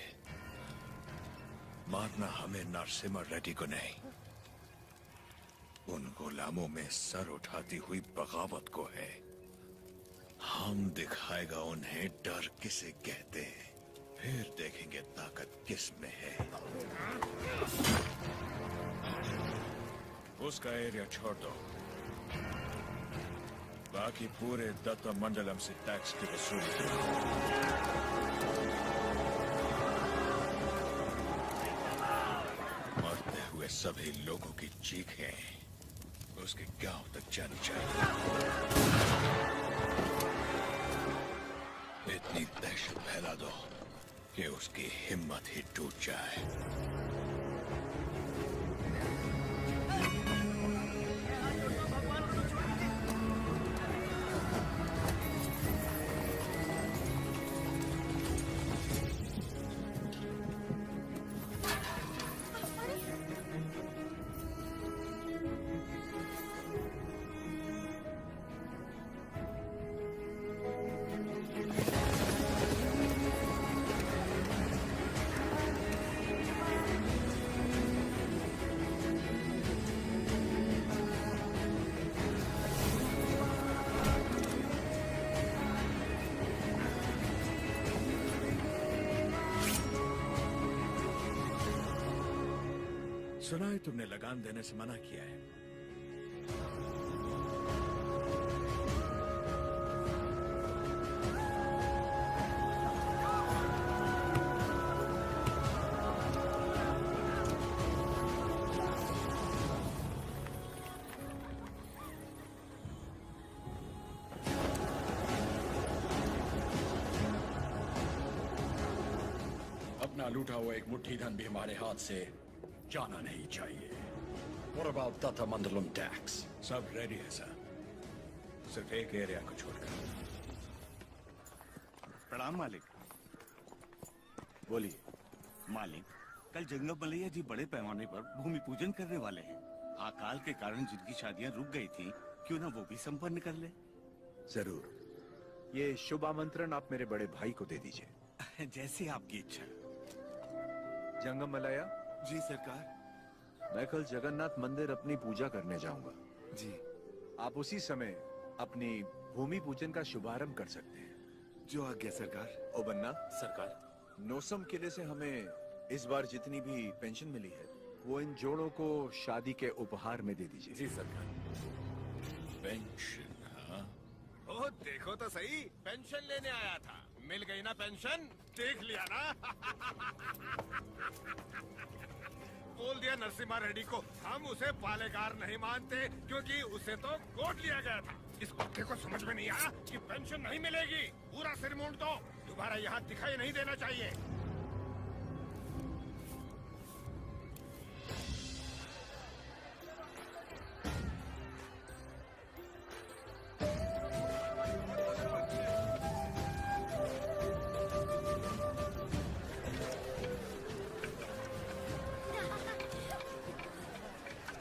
मारना हमें नरसिम्हा रेड्डी को नहीं, उन गुलामों में सर उठाती हुई बगावत को है। हम दिखाएगा उन्हें डर किसे कहते हैं, फिर देखेंगे ताकत किस में है। उसका एरिया छोड़ दो, बाकी पूरे दत्ता मंडलम से टैक्स की वसूली करो। मरते हुए सभी लोगों की चीखें उसके गांव तक जानी चाहिए। इतनी दहशत फैला दो कि उसकी हिम्मत ही टूट जाए। सुना है तुमने लगान देने से मना किया है। अपना लूटा हुआ एक मुट्ठी धन भी हमारे हाथ से जाना नहीं चाहिए। What about Tata Mandalam tax? सब रेडी है सर, सिर्फ एक एरिया को छोड़कर। प्रणाम मालिक। बोलिए। मालिक, कल जंगम मलैया जी बड़े पैमाने पर भूमि पूजन करने वाले हैं। अकाल के कारण जिनकी शादियां रुक गई थी, क्यों ना वो भी संपन्न कर ले। जरूर। ये शुभ आमंत्रण आप मेरे बड़े भाई को दे दीजिए। जैसे आपकी इच्छा। जंगम मलैया जी सरकार। मैं कल जगन्नाथ मंदिर अपनी पूजा करने जाऊंगा। जी। आप उसी समय अपनी भूमि पूजन का शुभारंभ कर सकते हैं। जो आज्ञा सरकार। ओ बन्ना सरकार। नोसम किले से हमें इस बार जितनी भी पेंशन मिली है, वो इन जोड़ों को शादी के उपहार में दे दीजिए। जी सरकार। पेंशन? हाँ। ओ देखो तो सही, पेंशन लेने आया था। मिल गई ना पेंशन, देख लिया ना। बोल दिया नरसिम्हा रेड्डी को, हम उसे पालेगार नहीं मानते क्योंकि उसे तो गोद लिया गया था। इस कुत्ते को समझ में नहीं आया कि पेंशन नहीं मिलेगी। पूरा सिर मूंड दो, दोबारा यहाँ दिखाई नहीं देना चाहिए।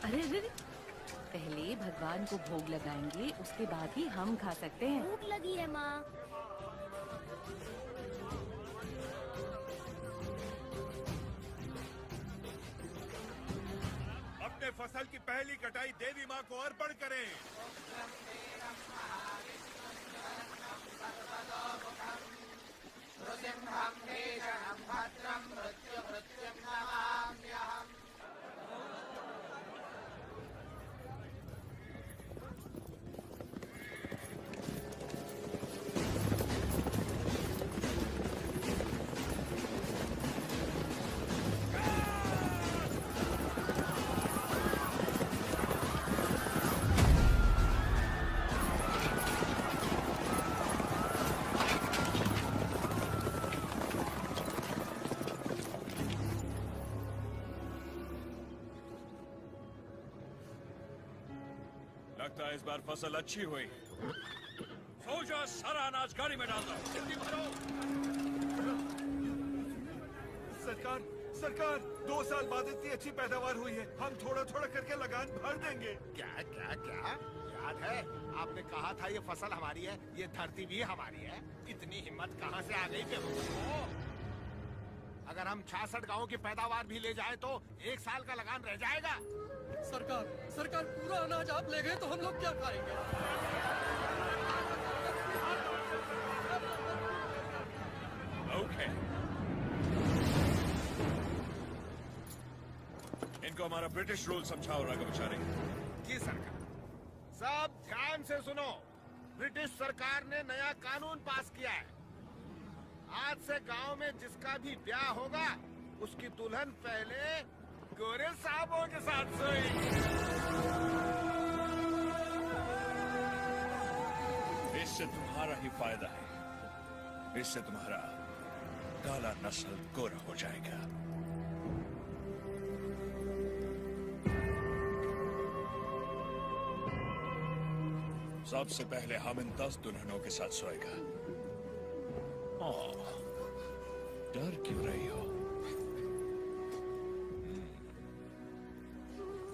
अरे अरे, पहले भगवान को भोग लगाएंगे, उसके बाद ही हम खा सकते हैं। भूख लगी है माँ। अपने फसल की पहली कटाई देवी माँ को अर्पण करें। लगता है इस बार फसल अच्छी हुई। सोल्जर, सारा अनाज गाड़ी में डाल दो। जल्दी भरो। सरकार, सरकार, 2 साल बाद इतनी अच्छी पैदावार हुई है, हम थोड़ा थोड़ा करके लगान भर देंगे। क्या क्या क्या याद है आपने कहा था ये फसल हमारी है, ये धरती भी हमारी है। इतनी हिम्मत कहाँ से आ गई बेवकूफों? अगर हम 66 गांवों की पैदावार भी ले जाए तो 1 साल का लगान रह जाएगा। सरकार, सरकार, पूरा अनाज आप ले गए तो हम लोग क्या खाएंगे? ओके। इनको हमारा ब्रिटिश रूल समझाओ राघवाचारी। जी सरकार। सब ध्यान से सुनो। ब्रिटिश सरकार ने नया कानून पास किया है। आज से गांव में जिसका भी ब्याह होगा उसकी दुल्हन पहले गोरे साहबों के साथ सोएगी। इससे तुम्हारा ही फायदा है। इससे तुम्हारा काला नस्ल गोरा हो जाएगा। सबसे पहले हम इन 10 दुल्हनों के साथ सोएगा। डर क्यों रही हो?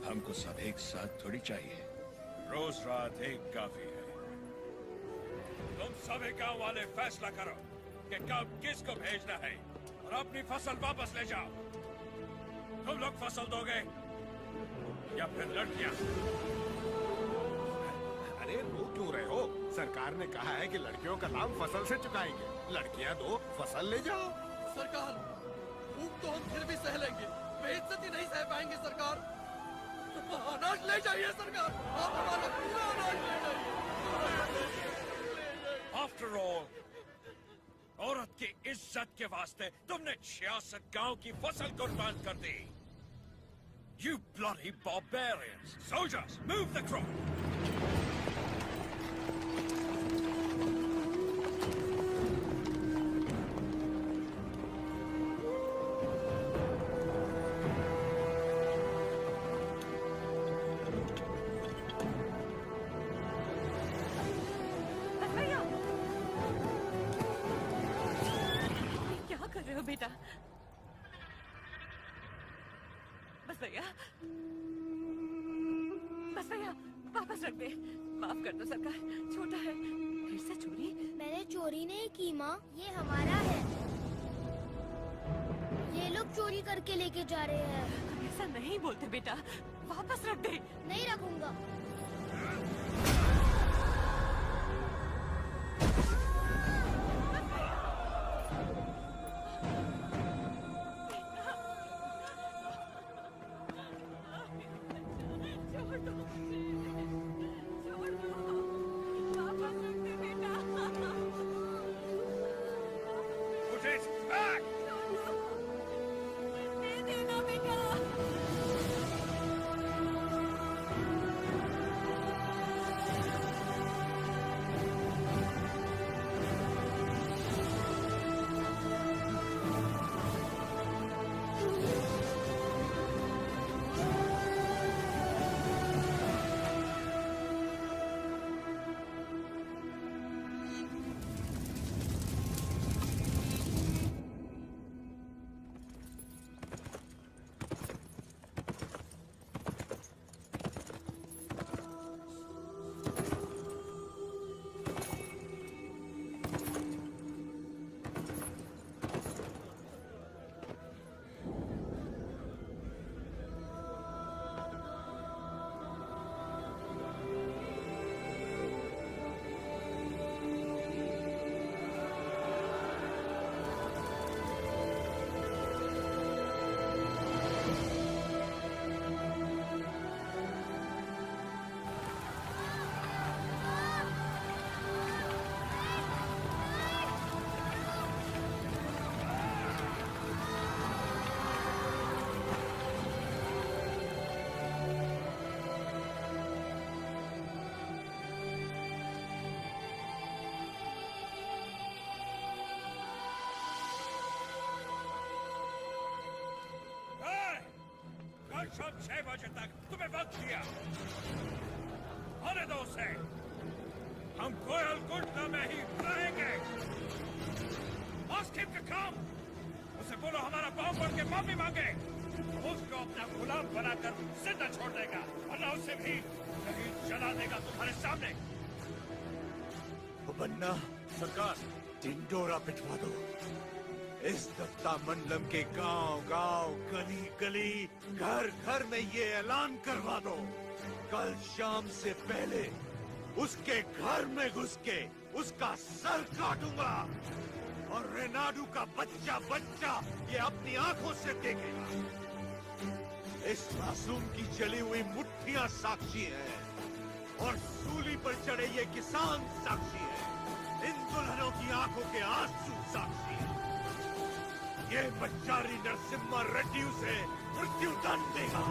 हमको सब एक साथ थोड़ी चाहिए। रोज रात एक काफी है। तुम सभी गांव वाले फैसला करो कि कब किसको भेजना है और अपनी फसल वापस ले जाओ। तुम लोग फसल दोगे या फिर लड़कियां? अरे रो क्यों रहे हो? सरकार ने कहा है कि लड़कियों का दाम फसल से चुकाएंगे। लड़कियां दो, फसल ले जाओ। सरकार, भूख तो हम फिर भी सह लेंगे, बेइज्जती नहीं सह पाएंगे सरकार। अनाज ले जाइए सरकार, आप हमारा पूरा अनाज ले जाइए। आफ्टर ऑल, औरत की इज्जत के वास्ते तुमने 66 गांव की फसल कुर्बान कर दी। You bloody barbarians! Soldiers, move the crop! क्या कर रहे हो बेटा? बस भैया, बस भैया, वापस रख दे। माफ कर दो सरकार, छोटा है। फिर से चोरी? मैंने चोरी नहीं की माँ, ये हमारा है। ये लोग चोरी करके लेके जा रहे हैं। ऐसा नहीं बोलते बेटा, वापस रख दे। नहीं रखूंगा। आज शाम 6 बजे तक तुम्हें वक्त दिया। आने दो उसे। हम गोयल गुंडा में ही रहेंगे। Ask him to come. उसे बोलो हमारा पाँव पड़ के माफी मांगे। उसको अपना गुलाम बनाकर जिंदा छोड़ देगा, वरना उसे भी कहीं जला देगा तुम्हारे सामने। बन्ना सरकार, ढिंडोरा पिटवा दो। इस दत्ता मंडलम के गांव गांव, गली गली, घर घर में ये ऐलान करवा दो, कल शाम से पहले उसके घर में घुस के उसका सर काटूंगा और रेनाडू का बच्चा बच्चा ये अपनी आंखों से देखेगा। इस मासूम की जली हुई मुट्ठियां साक्षी हैं और सूली पर चढ़े ये किसान साक्षी हैं। इन दुल्हनों की आंखों के आंसू साक्षी हैं। ये बच्चारी नरसिम्हा रेड्डी उसे मृत्युदंड देगा।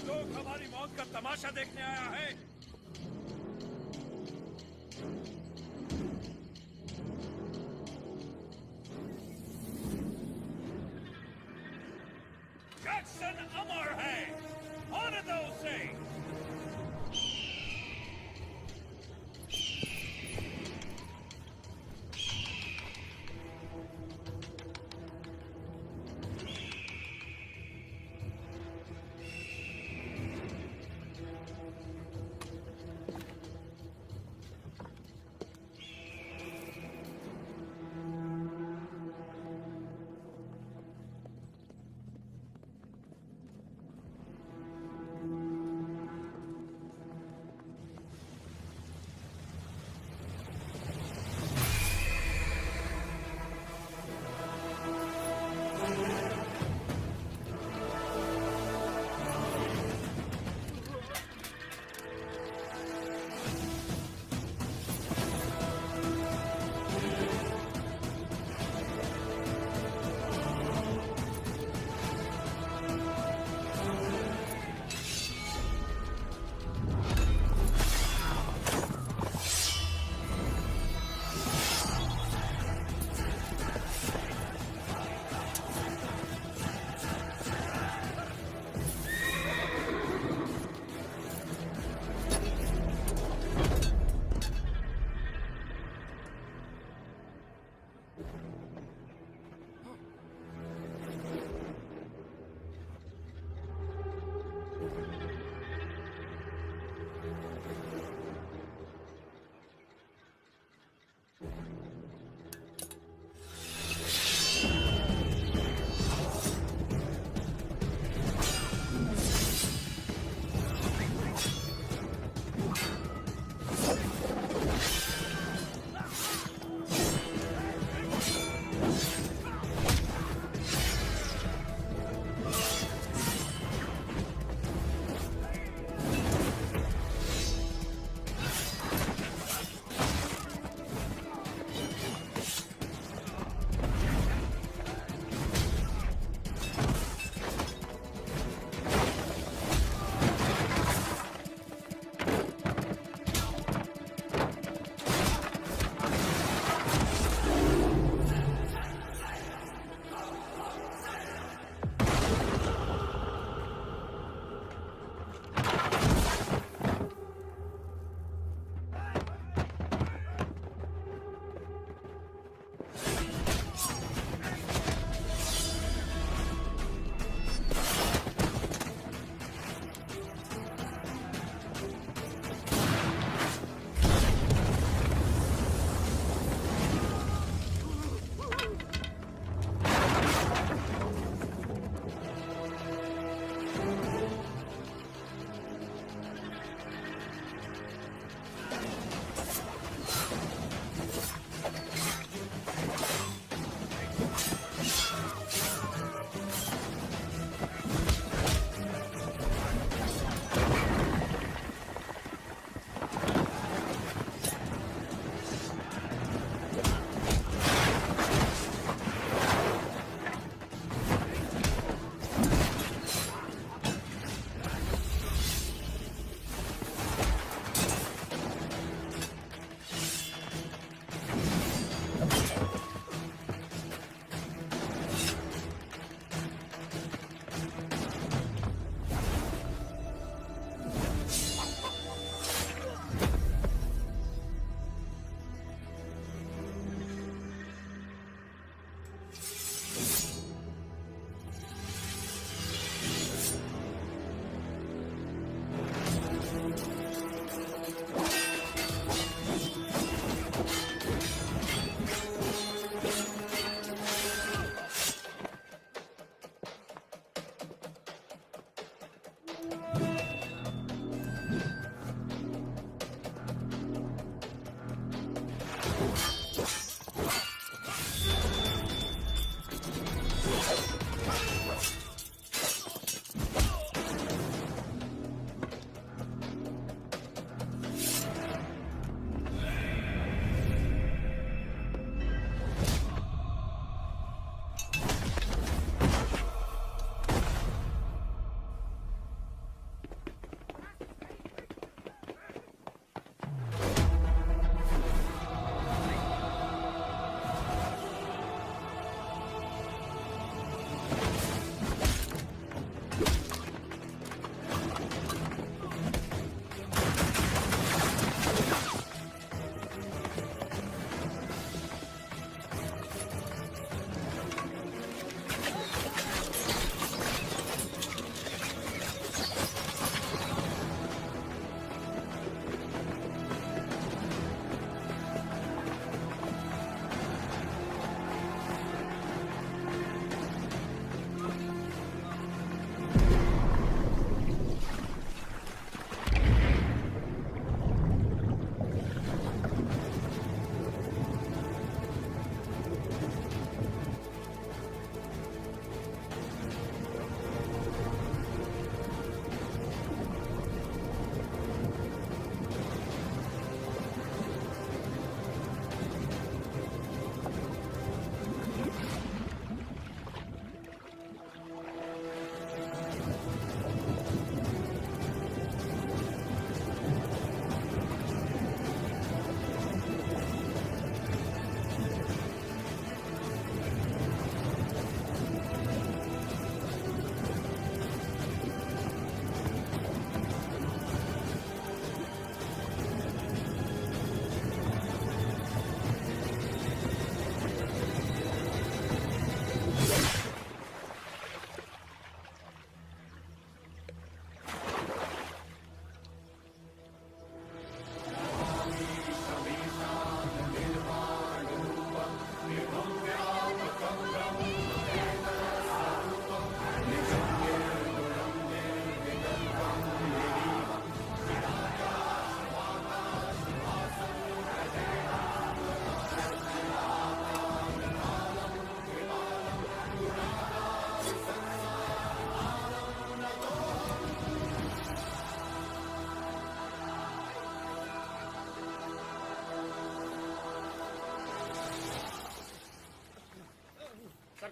लोग हमारी मौत का तमाशा देखने आया है। जैक्सन अमर है, आने दो उसे।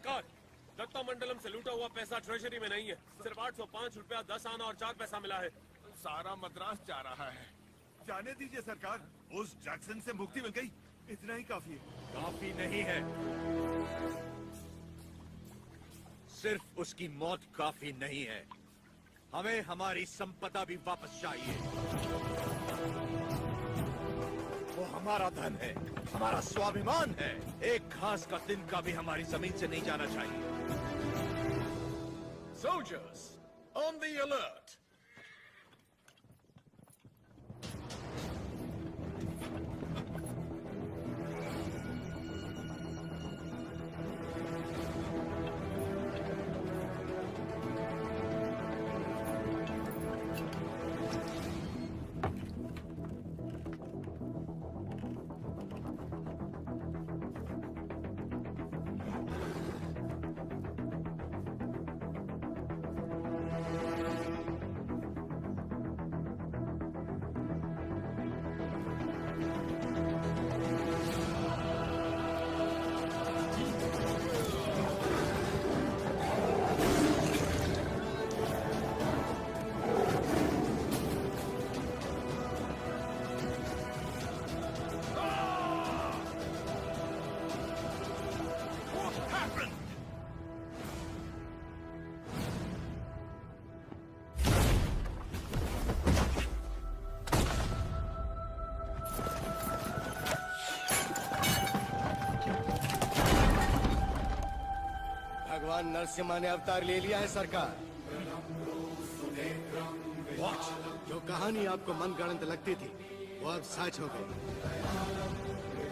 सरकार, दत्ता मंडलम से लूटा हुआ पैसा ट्रेजरी में नहीं है। सिर्फ 805 रुपया 10 आना और 4 पैसा मिला है। सारा मद्रास जा रहा है। जाने दीजिए सरकार, उस जैक्सन से मुक्ति मिल गई, इतना ही काफी है। काफी नहीं है, सिर्फ उसकी मौत काफी नहीं है, हमें हमारी संपदा भी वापस चाहिए। वो हमारा धन है, हमारा स्वाभिमान है। एक घास का तिनका भी हमारी जमीन से नहीं जाना चाहिए। Soldiers, on the alert! भगवान नरसिम्हा ने अवतार ले लिया है सरकार। जो कहानी आपको मनगढ़ंत लगती थी वो अब सच हो गई।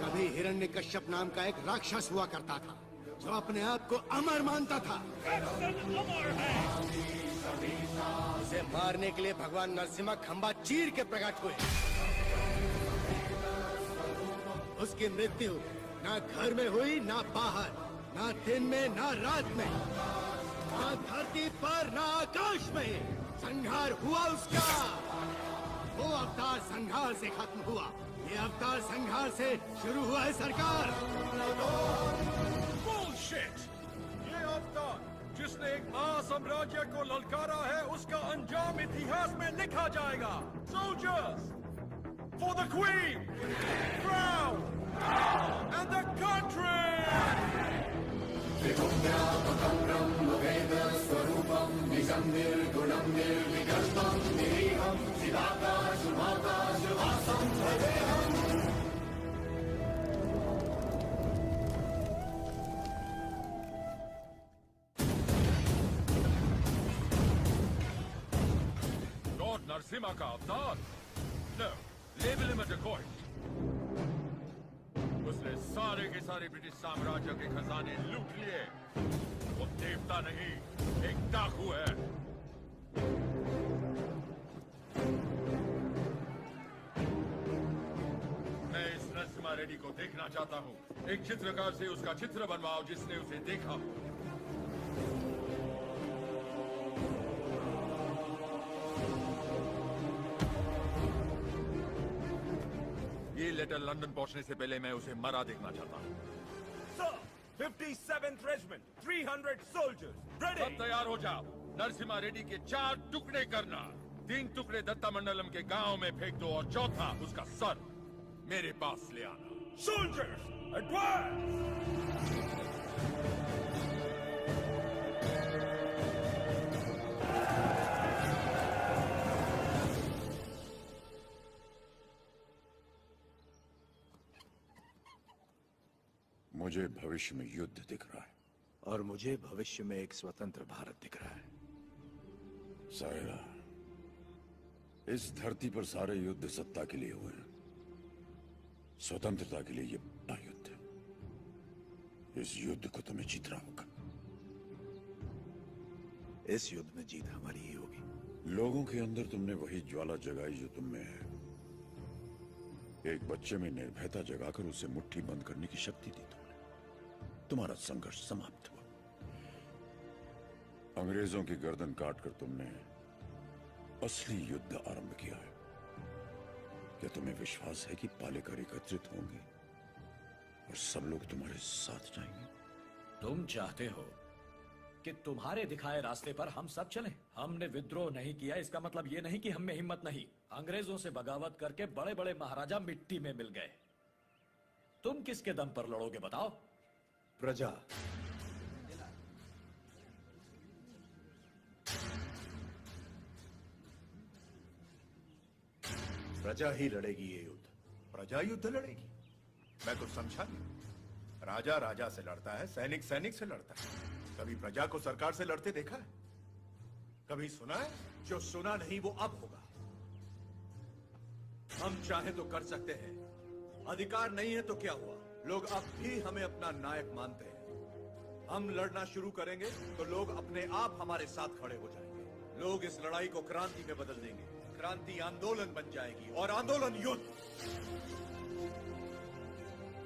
कभी हिरण्यकश्यप नाम का एक राक्षस हुआ करता था जो अपने आप को अमर मानता था। उसे मारने के लिए भगवान नरसिम्हा खंबा चीर के प्रकट हुए। उसकी मृत्यु ना घर में हुई, ना बाहर, ना दिन में, ना रात में, ना धरती पर, ना आकाश में। संहार हुआ उसका। वो अवतार संहार से खत्म हुआ, ये अवतार संहार से शुरू हुआ है सरकार। Bullshit! ये अवतार जिसने एक महासाम्राज्य को ललकारा है, उसका अंजाम इतिहास में लिखा जाएगा। Soldiers, for the Queen, crown, and the country! Lord Narasimha का अवतार? No, label him a decoy. उसने सारे के सारे ब्रिटिश साम्राज्य के खजाने लूट लिए। वो देवता नहीं, एक डाकू है। मैं इस नरसिम्हा रेड्डी को देखना चाहता हूँ। एक चित्रकार से उसका चित्र बनवाओ जिसने उसे देखा हो। ये लेटर लंदन पहुंचने से पहले मैं उसे मरा देखना चाहता हूँ। Sir, 57th Regiment, 300 soldiers, ready! सब तैयार हो जाओ। नरसिम्हा रेड्डी के 4 टुकड़े करना। 3 टुकड़े दत्ता मंडलम के गांव में फेंक दो और चौथा उसका सर मेरे पास ले आना। Soldiers, advance! मुझे भविष्य में युद्ध दिख रहा है और मुझे भविष्य में एक स्वतंत्र भारत दिख रहा है। सायरा, इस धरती पर सारे युद्ध सत्ता के लिए हुए हैं। स्वतंत्रता के लिए ये बड़ा युद्ध है। इस युद्ध को तुम्हें जीतना होगा। इस युद्ध में जीत हमारी ही होगी। लोगों के अंदर तुमने वही ज्वाला जगाई जो तुम में है। एक बच्चे में निर्भयता जगाकर उसे मुट्ठी बंद करने की शक्ति दी तुमने। तुम्हारा संघर्ष समाप्त हुआ। अंग्रेजों की गर्दन काटकर तुमने असली युद्ध आरंभ किया है। क्या तुम्हें विश्वास है कि पालेकर एकत्रित होंगे और सब लोग तुम्हारे साथ जाएंगे? तुम चाहते हो कि तुम्हारे दिखाए रास्ते पर हम सब चलें? हमने विद्रोह नहीं किया, इसका मतलब ये नहीं कि हम में हिम्मत नहीं। अंग्रेजों से बगावत करके बड़े बड़े महाराजा मिट्टी में मिल गए। तुम किसके दम पर लड़ोगे बताओ? प्रजा। प्रजा ही लड़ेगी ये युद्ध। प्रजा युद्ध लड़ेगी? मैं कुछ समझा नहीं। राजा राजा से लड़ता है, सैनिक सैनिक से लड़ता है। कभी प्रजा को सरकार से लड़ते देखा है? कभी सुना है? जो सुना नहीं वो अब होगा। हम चाहे तो कर सकते हैं, अधिकार नहीं है तो क्या हुआ? लोग अब भी हमें अपना नायक मानते हैं। हम लड़ना शुरू करेंगे तो लोग अपने आप हमारे साथ खड़े हो जाएंगे। लोग इस लड़ाई को क्रांति में बदल देंगे। क्रांति आंदोलन बन जाएगी और आंदोलन युद्ध।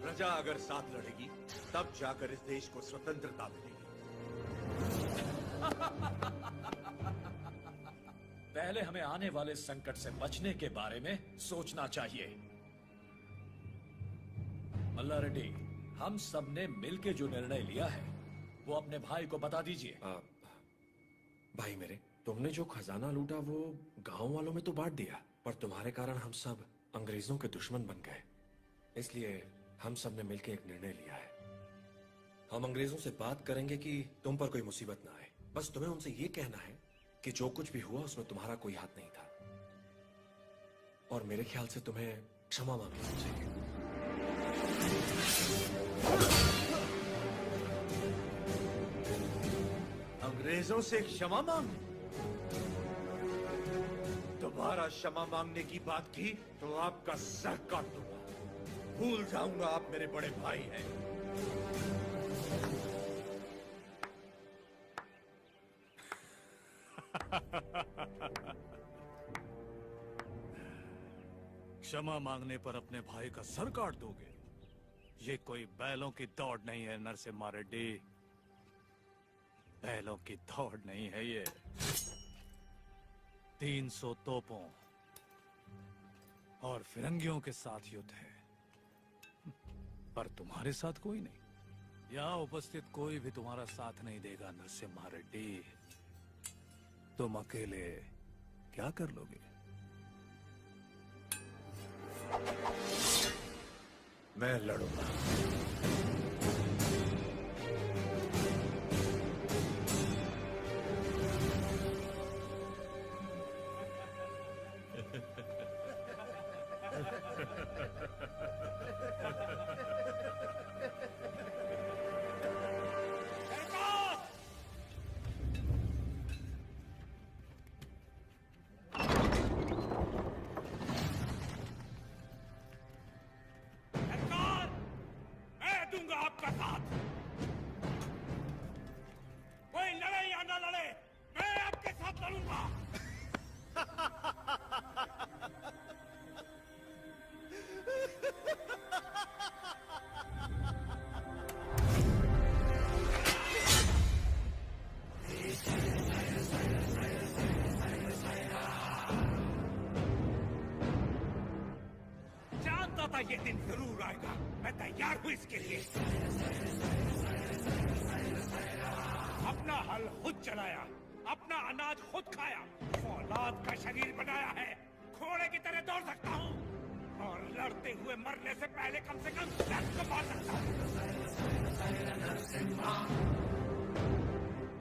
प्रजा अगर साथ लड़ेगी तब जाकर इस देश को स्वतंत्रता मिलेगी। पहले हमें आने वाले संकट से बचने के बारे में सोचना चाहिए। मल्ला रेड्डी, हम सब ने मिलकर जो निर्णय लिया है वो अपने भाई को बता दीजिए। भाई मेरे, तुमने जो खजाना लूटा वो गांव वालों में तो बांट दिया, पर तुम्हारे कारण हम सब अंग्रेजों के दुश्मन बन गए। इसलिए हम सब ने मिलकर एक निर्णय लिया है। हम अंग्रेजों से बात करेंगे कि तुम पर कोई मुसीबत ना आए। बस तुम्हें उनसे ये कहना है कि जो कुछ भी हुआ उसमें तुम्हारा कोई हाथ नहीं था, और मेरे ख्याल से तुम्हें क्षमा मांगनी चाहिए। अंग्रेजों से क्षमा मांग? दोबारा क्षमा मांगने की बात की तो आपका सर काट दूंगा। भूल जाऊंगा आप मेरे बड़े भाई हैं। क्षमा मांगने पर अपने भाई का सर काट दोगे? ये कोई बैलों की दौड़ नहीं है नरसिम्हा रेड्डी। बैलों की दौड़ नहीं है ये। 300 तोपों और फिरंगियों के साथ युद्ध है, पर तुम्हारे साथ कोई नहीं। यहाँ उपस्थित कोई भी तुम्हारा साथ नहीं देगा नरसिम्हा रेड्डी। तुम अकेले क्या कर लोगे? मैं लड़ूंगा। ये दिन जरूर आएगा। मैं तैयार हूं इसके लिए। अपना हल खुद चलाया, अपना अनाज खुद खाया, औलाद का शरीर बनाया है। घोड़े की तरह दौड़ सकता हूं और लड़ते हुए मरने से पहले कम से कम 10 को मार सकता हूं।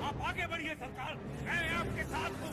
आप आगे बढ़िए सरकार, मैं आपके साथ हूं।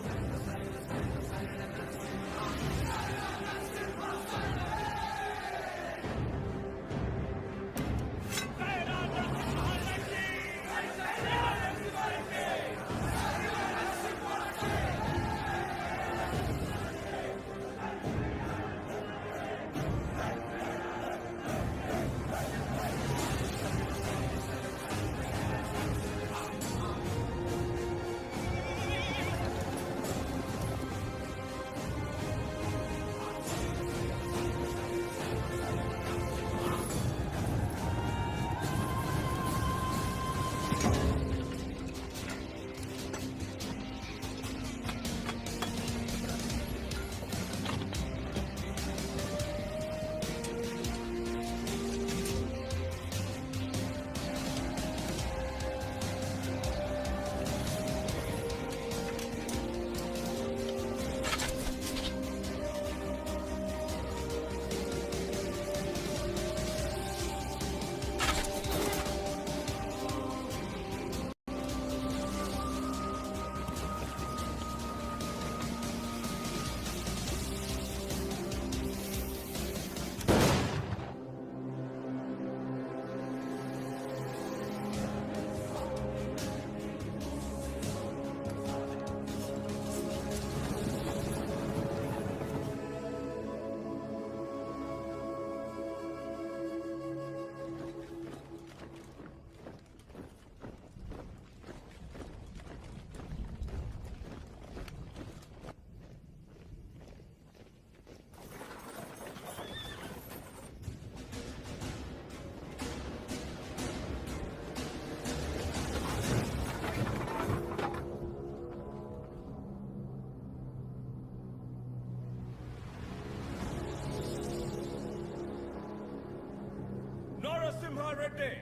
Reddy.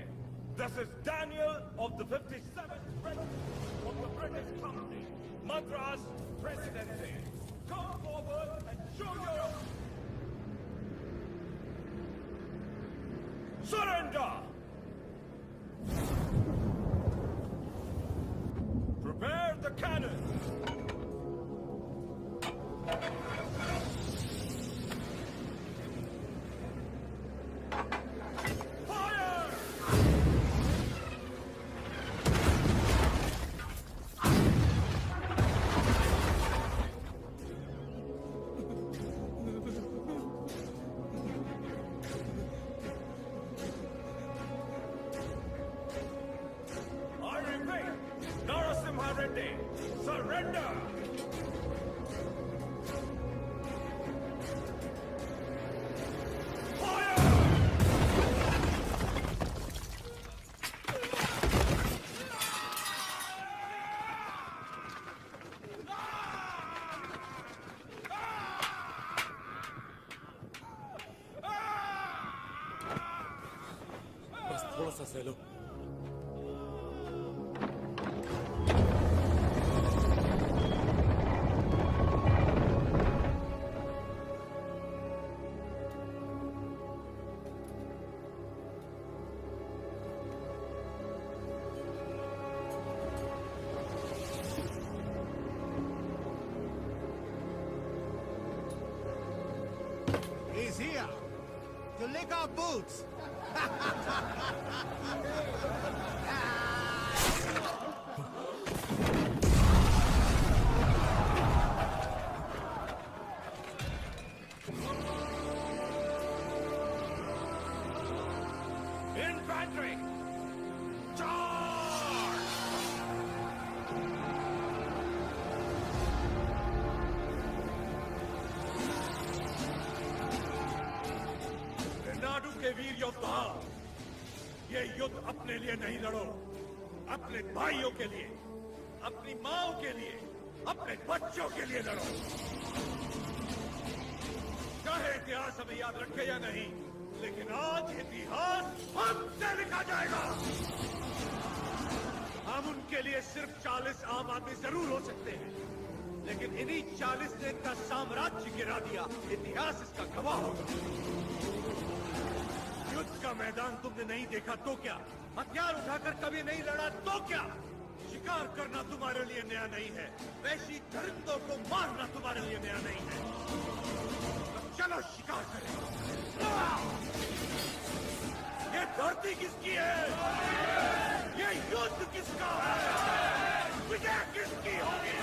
This is Daniel of the 57th Regiment of the British Company, Madras Presidency. Come forward and show your... Surrender! Prepare the cannon! Surrender! बस थोड़ा सा सह लो। He's here to lick our boots. Infantry! Charge! Nadu के वीर योद्धा, ये युद्ध अपने लिए नहीं लड़ो, अपने भाइयों के लिए, अपनी माओ के लिए, अपने बच्चों के लिए लड़ो। चाहे इतिहास हमें याद रखे या नहीं, लेकिन आज इतिहास हमसे लिखा जाएगा। हम उनके लिए सिर्फ 40 आम आदमी जरूर हो सकते हैं, लेकिन इन्हीं 40 ने इनका साम्राज्य गिरा दिया। इतिहास इसका गवाह होगा। युद्ध का मैदान तुमने नहीं देखा तो क्या? हथियार उठाकर कभी नहीं लड़ा तो क्या? शिकार करना तुम्हारे लिए नया नहीं है, वैसी दरिंदों को मारना तुम्हारे लिए नया नहीं है। तो चलो शिकार करें। ये धरती किसकी है? ये युद्ध किसका है? विजय किसकी होगी?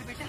बेटा